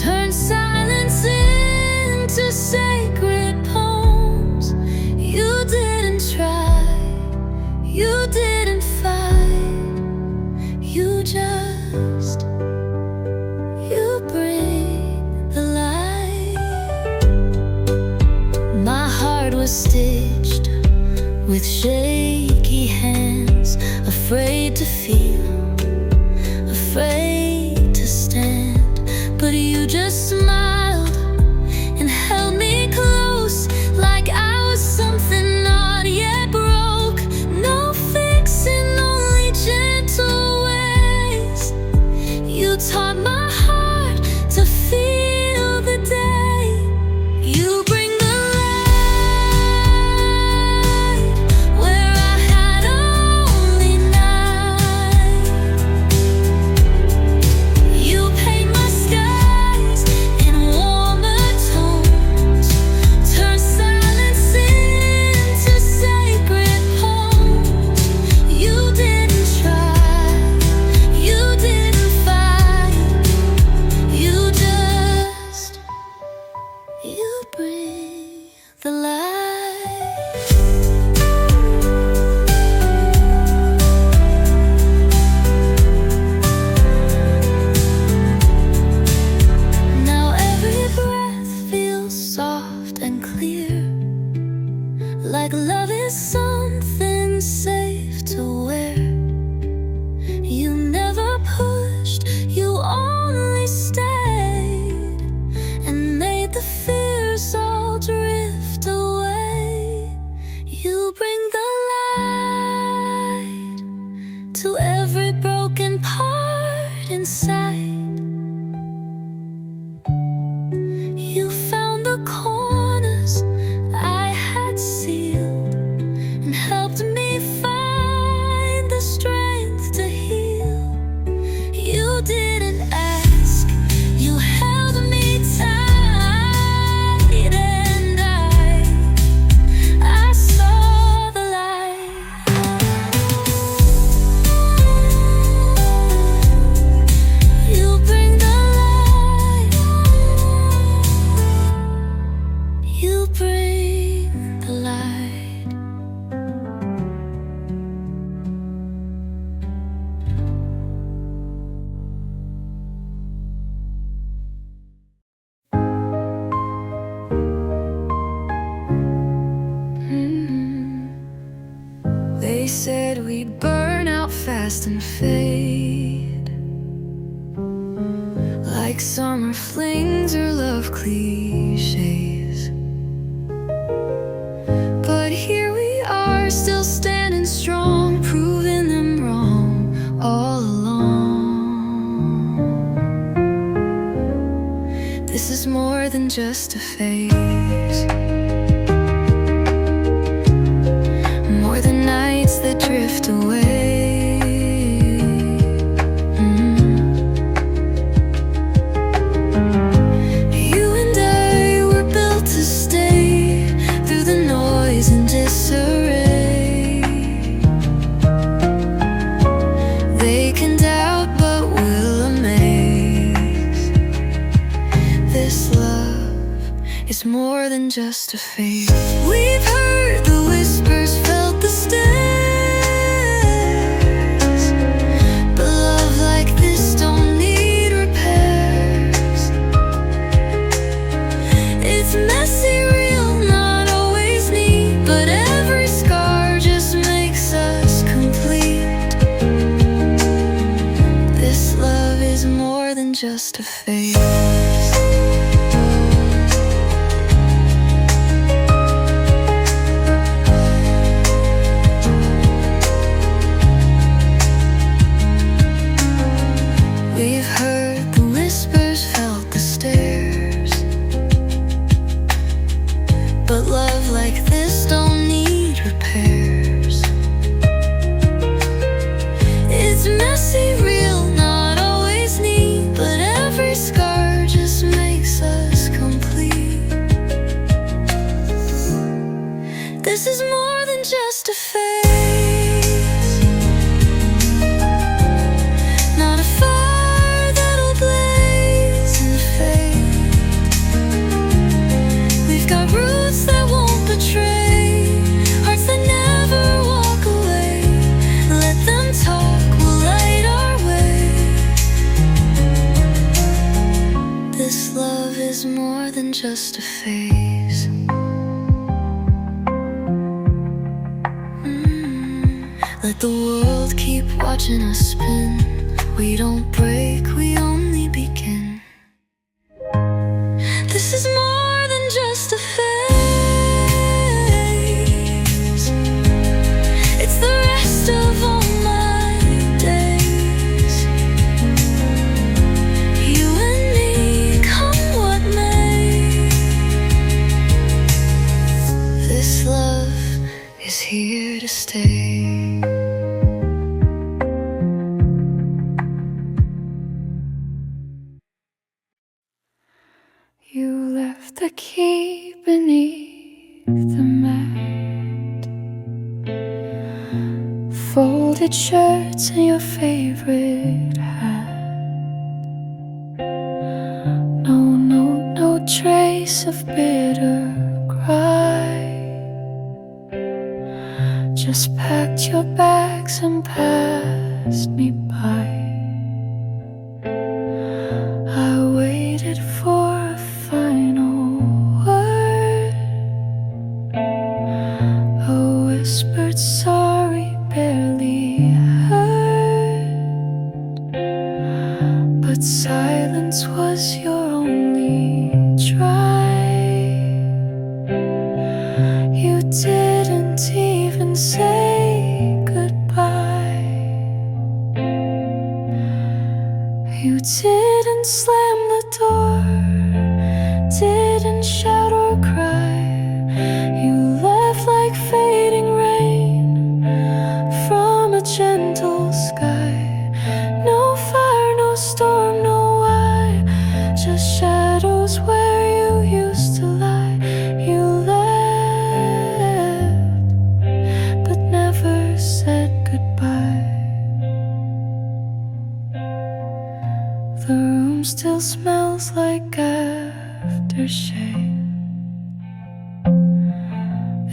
turn silence into sacred poems. You didn't try, you didn't fight, you just, you bring the light. My heart was stitched with shaky hands, afraid to feel, afraid to stand. But you just smiled and held me close, like I was something not yet broke. No fixing, only gentle ways. You taught my heart to feel the day. You bring the light where I had only night. inside. You found the corners I had sealed and helped me find the strength to heal. You didn't ask, you held me tight, and I saw the light. You bring the light. You bring the light. They said we'd burn out fast and fade, like summer flings or love cliches. But here we are, still standing strong, proving them wrong all along. This is more than just a phase, more than nights that drift away. You and I were built to stay through the noise and disarray. They can doubt but will amaze. This love is more than just a phase. We've heard the whispers, felt the stares, but love like this don't need repairs. It's messy, real, not always neat, but every scar just makes us complete. This love is more than just a phase. We've heard the whispers, felt the stares, but love like this don't need repairs. It's messy, real, not always neat, but every scar just makes us complete. This is more than just a phase, not a fire that'll blaze and fade. We've got roots that won't betray, hearts that never walk away. Let them talk, we'll light our way. This love is more than just a phase. Let the world keep watching us spin. We don't break, we only begin. This is more than just a phase. It's the rest of all my days. You and me, come what may. This love is here to stay. You left the key beneath the mat, folded shirts and your favorite hat. No trace of bitter cry. Just packed your bags and passed me by. I waited for a final word, a whispered sorry barely heard, but silence was your only try. You didn't even say goodbye. You didn't slam the door, didn't shout or cry. You left like fading rain from a gentle sky. No fire, no storm, no why, just shadows where you used to lie. You left, but never said goodbye. The room still smells like aftershave,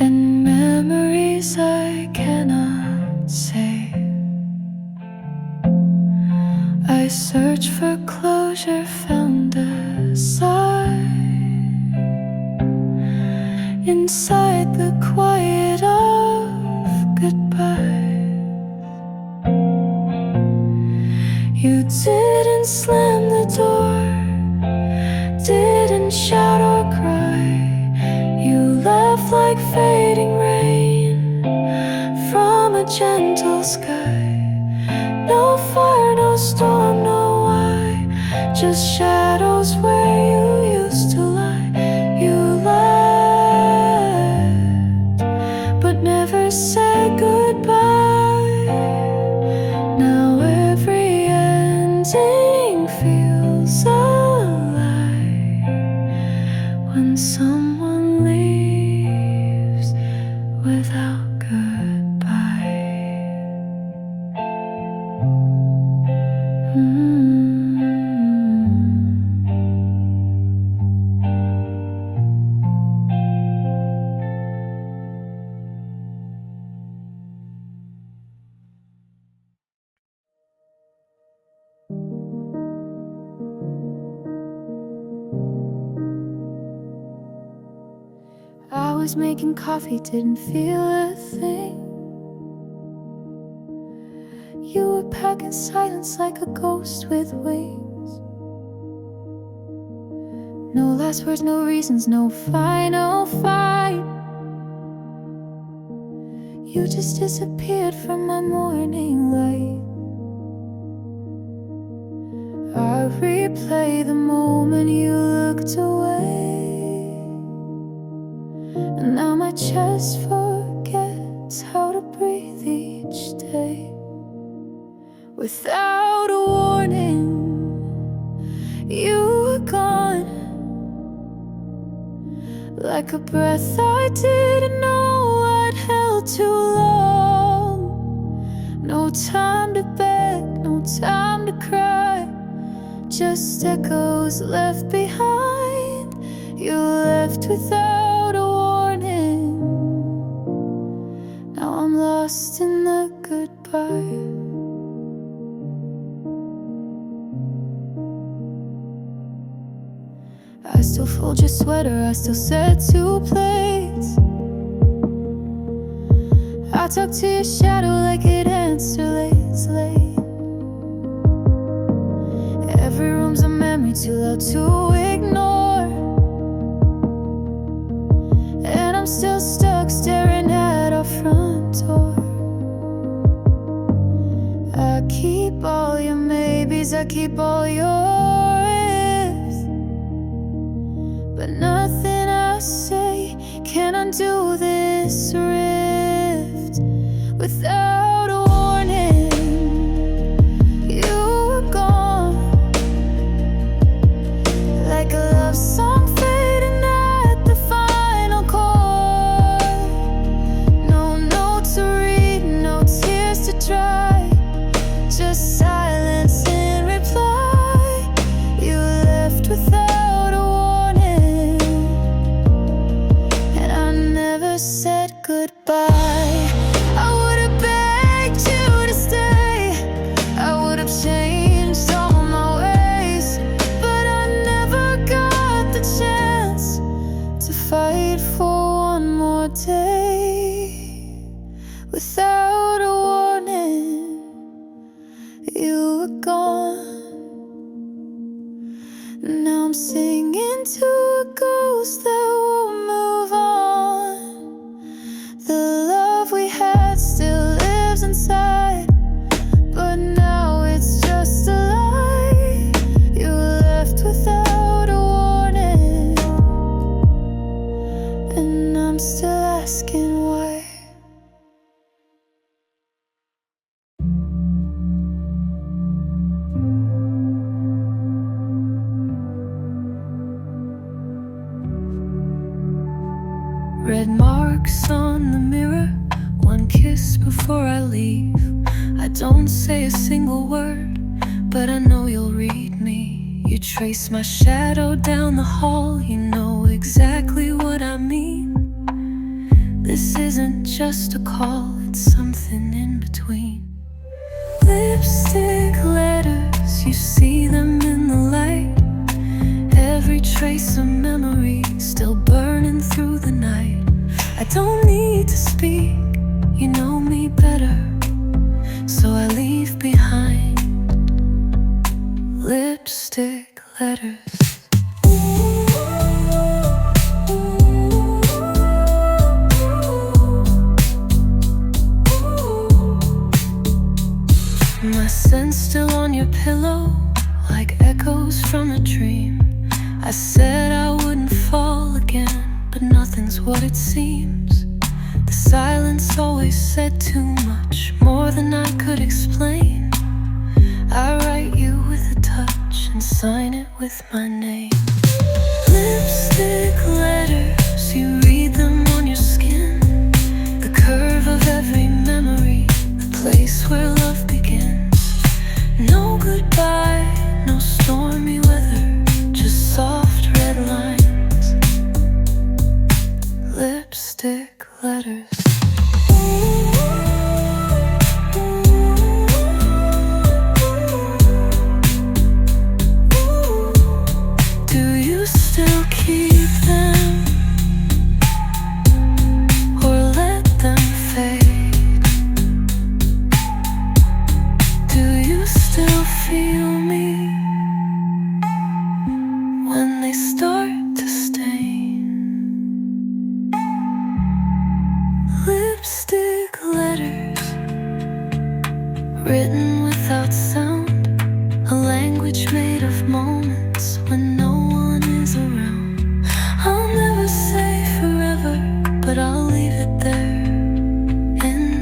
and memories I cannot save. I searched for closure, found a sigh inside the quiet of goodbye. You didn't slam the door, didn't shout or cry. You left like fading rain from a gentle sky. No fire, no storm, no why, just shadows where you used to lie. You left, but never said goodbye. Now every ending feels alive when someone leaves without goodbye. I was making coffee, didn't feel a thing. You were packing silence like a ghost with wings. No last words, no reasons, no final fight. You just disappeared from my morning light. I replay the moment you looked away, and now my chest forgets how to breathe each day. Without a warning, you were gone, like a breath I didn't know I'd held too long. No time to beg, no time to cry, just echoes left behind. You left without a warning. Now I'm lost in the goodbye. I still fold your sweater, I still set 2 plates. I talk to your shadow like it answers late. Every room's a memory too loud to ignore, and I'm still stuck staring at our front door. I keep all your maybes, I keep all your ifs, but nothing I say can undo this rift. Without a warning, you were gone, like a love song fading at the final chord. No notes to read, no tears to dry, just silence in reply. You left without a warning, and I never said goodbye. I would have begged you to stay, I would have changed all my ways, but I never got the chance to fight for one more day. Without a warning, you were gone. Now I'm singing to a ghost that won't move on. The love we had still lives inside, but now it's just a lie. Red marks on the mirror, one kiss before I leave. I don't say a single word, but I know you'll read me. You trace my shadow down the hall, you know exactly what I mean. This isn't just a call, it's something in between. Lipstick letters, you see them in the light. Every trace of memory still burning through the night. I don't need to speak, you know me better, so I leave behind lipstick letters. My scent's still on your pillow, like echoes from a dream. I said I wouldn't fall again, but nothing's what it seems. The silence always said too much, more than I could explain. I write you with a touch and sign it with my name. Lipstick letters, you read them on your skin. The curve of every memory, the place where love begins. No goodbye, no stormy weather, just soft red lines. Lipstick letters. Do you still keep them, or let them fade? Do you still feel me when they start to stain? Lipstick letters, written without sound, a language made of moments when no one is around. I'll never say forever, but I'll leave it there in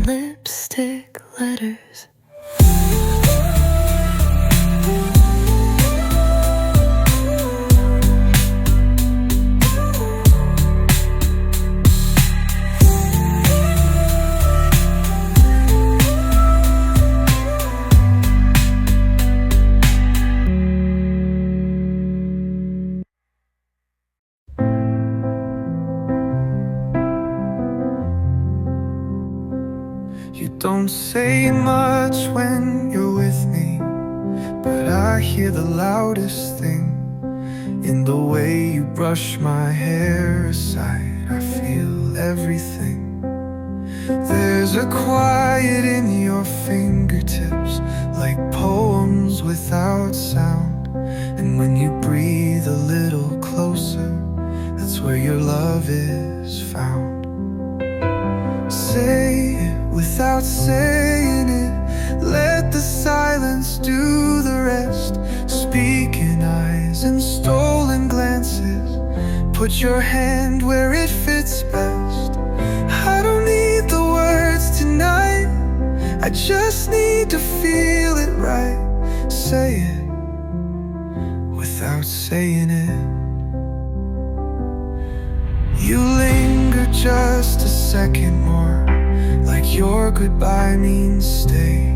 lipstick letters. You don't say much when you're with me, but I hear the loudest thing in the way you brush my hair aside. I feel everything. There's a quiet in your fingertips, like poems without sound. And when you breathe a little closer, that's where your love is found. Say it without saying it, let the silence do the rest. Speak in eyes and stolen glances, put your hand where it fits best. I don't need the words tonight, I just need to feel it right. Say it without saying it. You linger just a second more, like your goodbye means stay.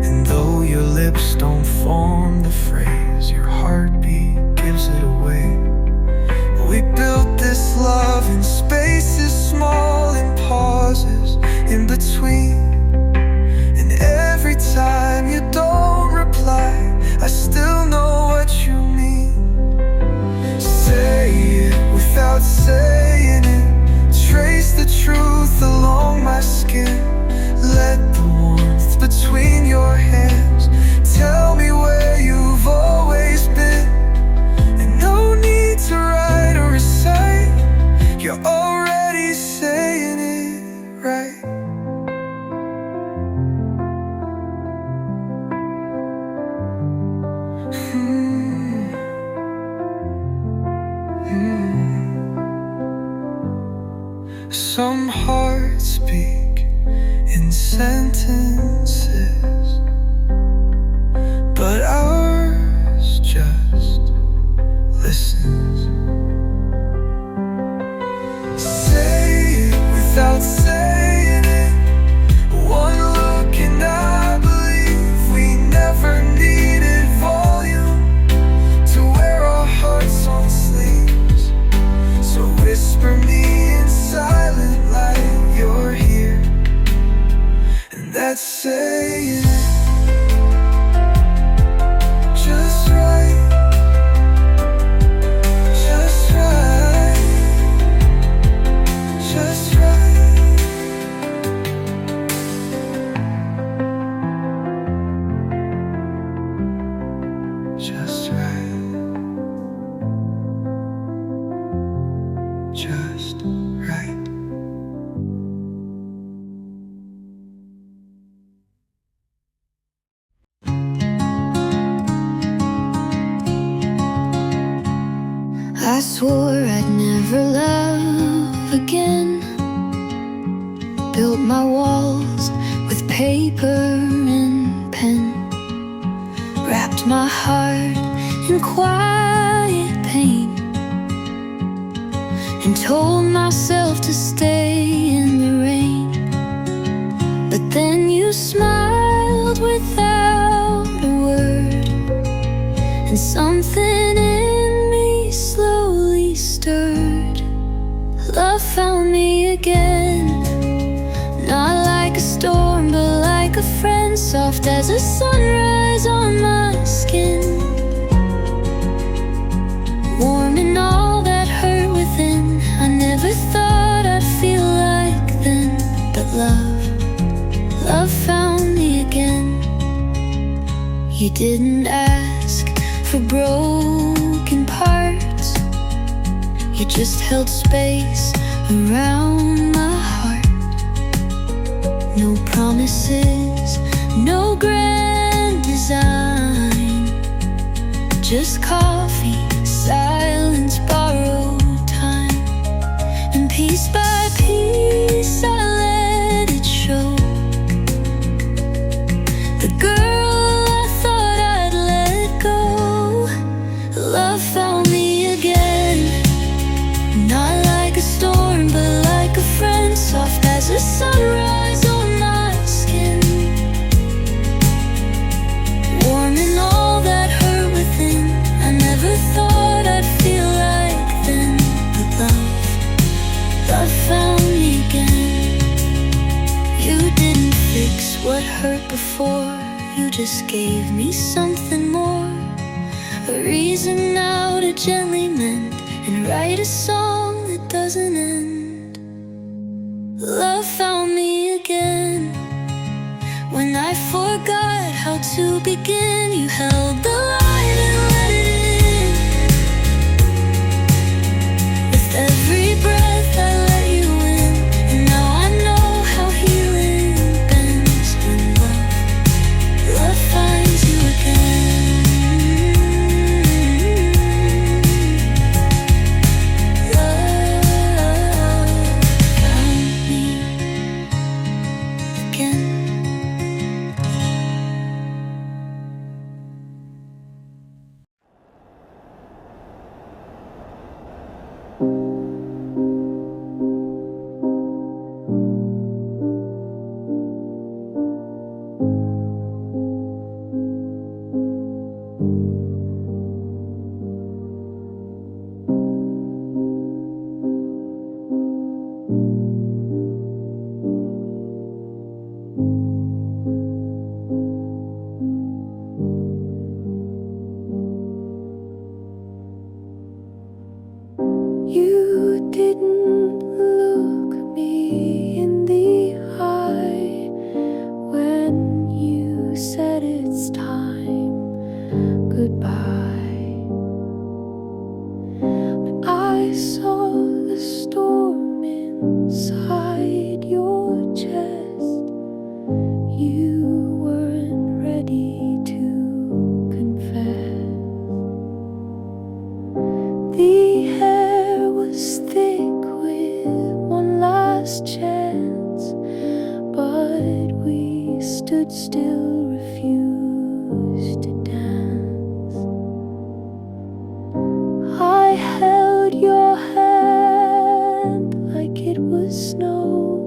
And though your lips don't form the phrase, your heartbeat gives it away. We built this love in spaces small and pauses in between. And every time you don't reply, I still know what you mean. Say it without saying it, trace the truth along my skin. Let the warmth between your hands tell me where you've always been. And no need to write or recite, you're already saying it right. Some hearts speak in sentences, but ours just listens. I swore I'd never love again. Built my walls with paper and pen. Wrapped my heart in quiet pain. And told myself to stay in the rain. But then you smiled without a word. And something in me slowly stirred. Love found me again. Not like a storm, but like a friend. Soft as a sunrise on my skin. Warm in all that hurt within. I never thought I'd feel like then. But love found me again. You didn't ask for broken parts. You just held space around my heart. No promises, no grand design. Just coffee, silence, borrowed time. And piece by piece I let it show. The girl I thought I'd let go. Love found me again. Not like a storm, but like a friend. Soft as a sunrise on my skin. Warm in all that hurt within. I never thought I'd feel like then. But love found me again. You didn't fix what hurt before. You just gave me something more. A reason now to gently mend and write a song that doesn't end. Love found me again. When I forgot how to begin, you held the light and let it in. With every breath I let you in. And now I know how healing bends. When love finds you again. Love found me again. You didn't look me in the eye when you said it's time goodbye. But I saw the storm inside your chest. You weren't ready to confess. The air was thick with one last chance, but we stood still, refused to dance. I held your hand like it was snow,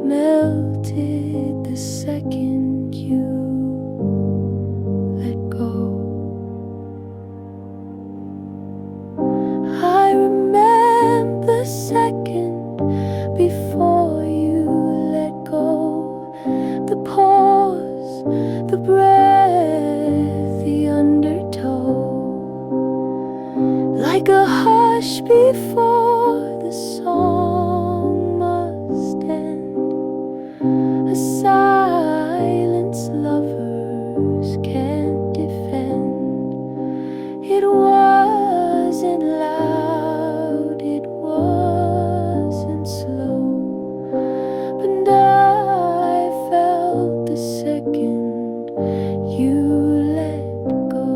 melted the second you let go. I remember the second before you let go. The pause, the breath, the undertow. Like a hush before the song must end. A silence lovers can't defend. It wasn't loud, it wasn't slow, but I felt the second you let go.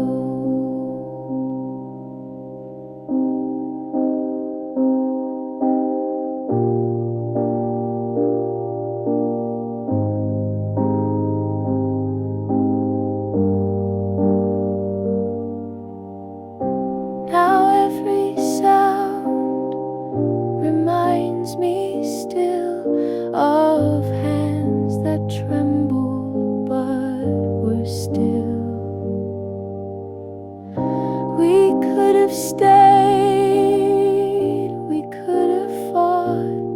still. We could have stayed, we could have fought,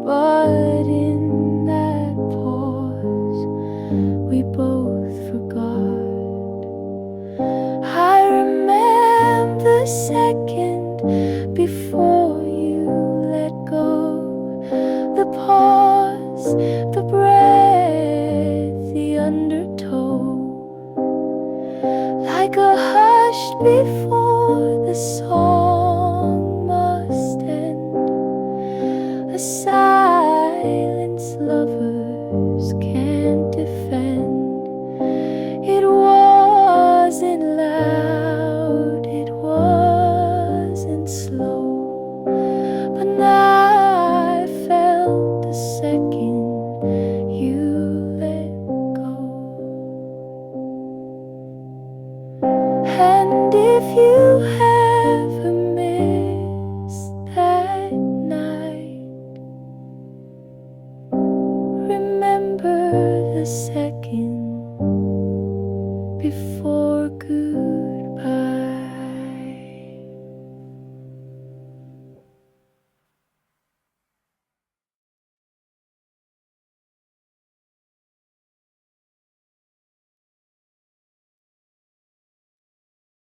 but in that pause we both forgot. I remember the second before you let go, the pause, the breath, the undertow, like a hush before the song.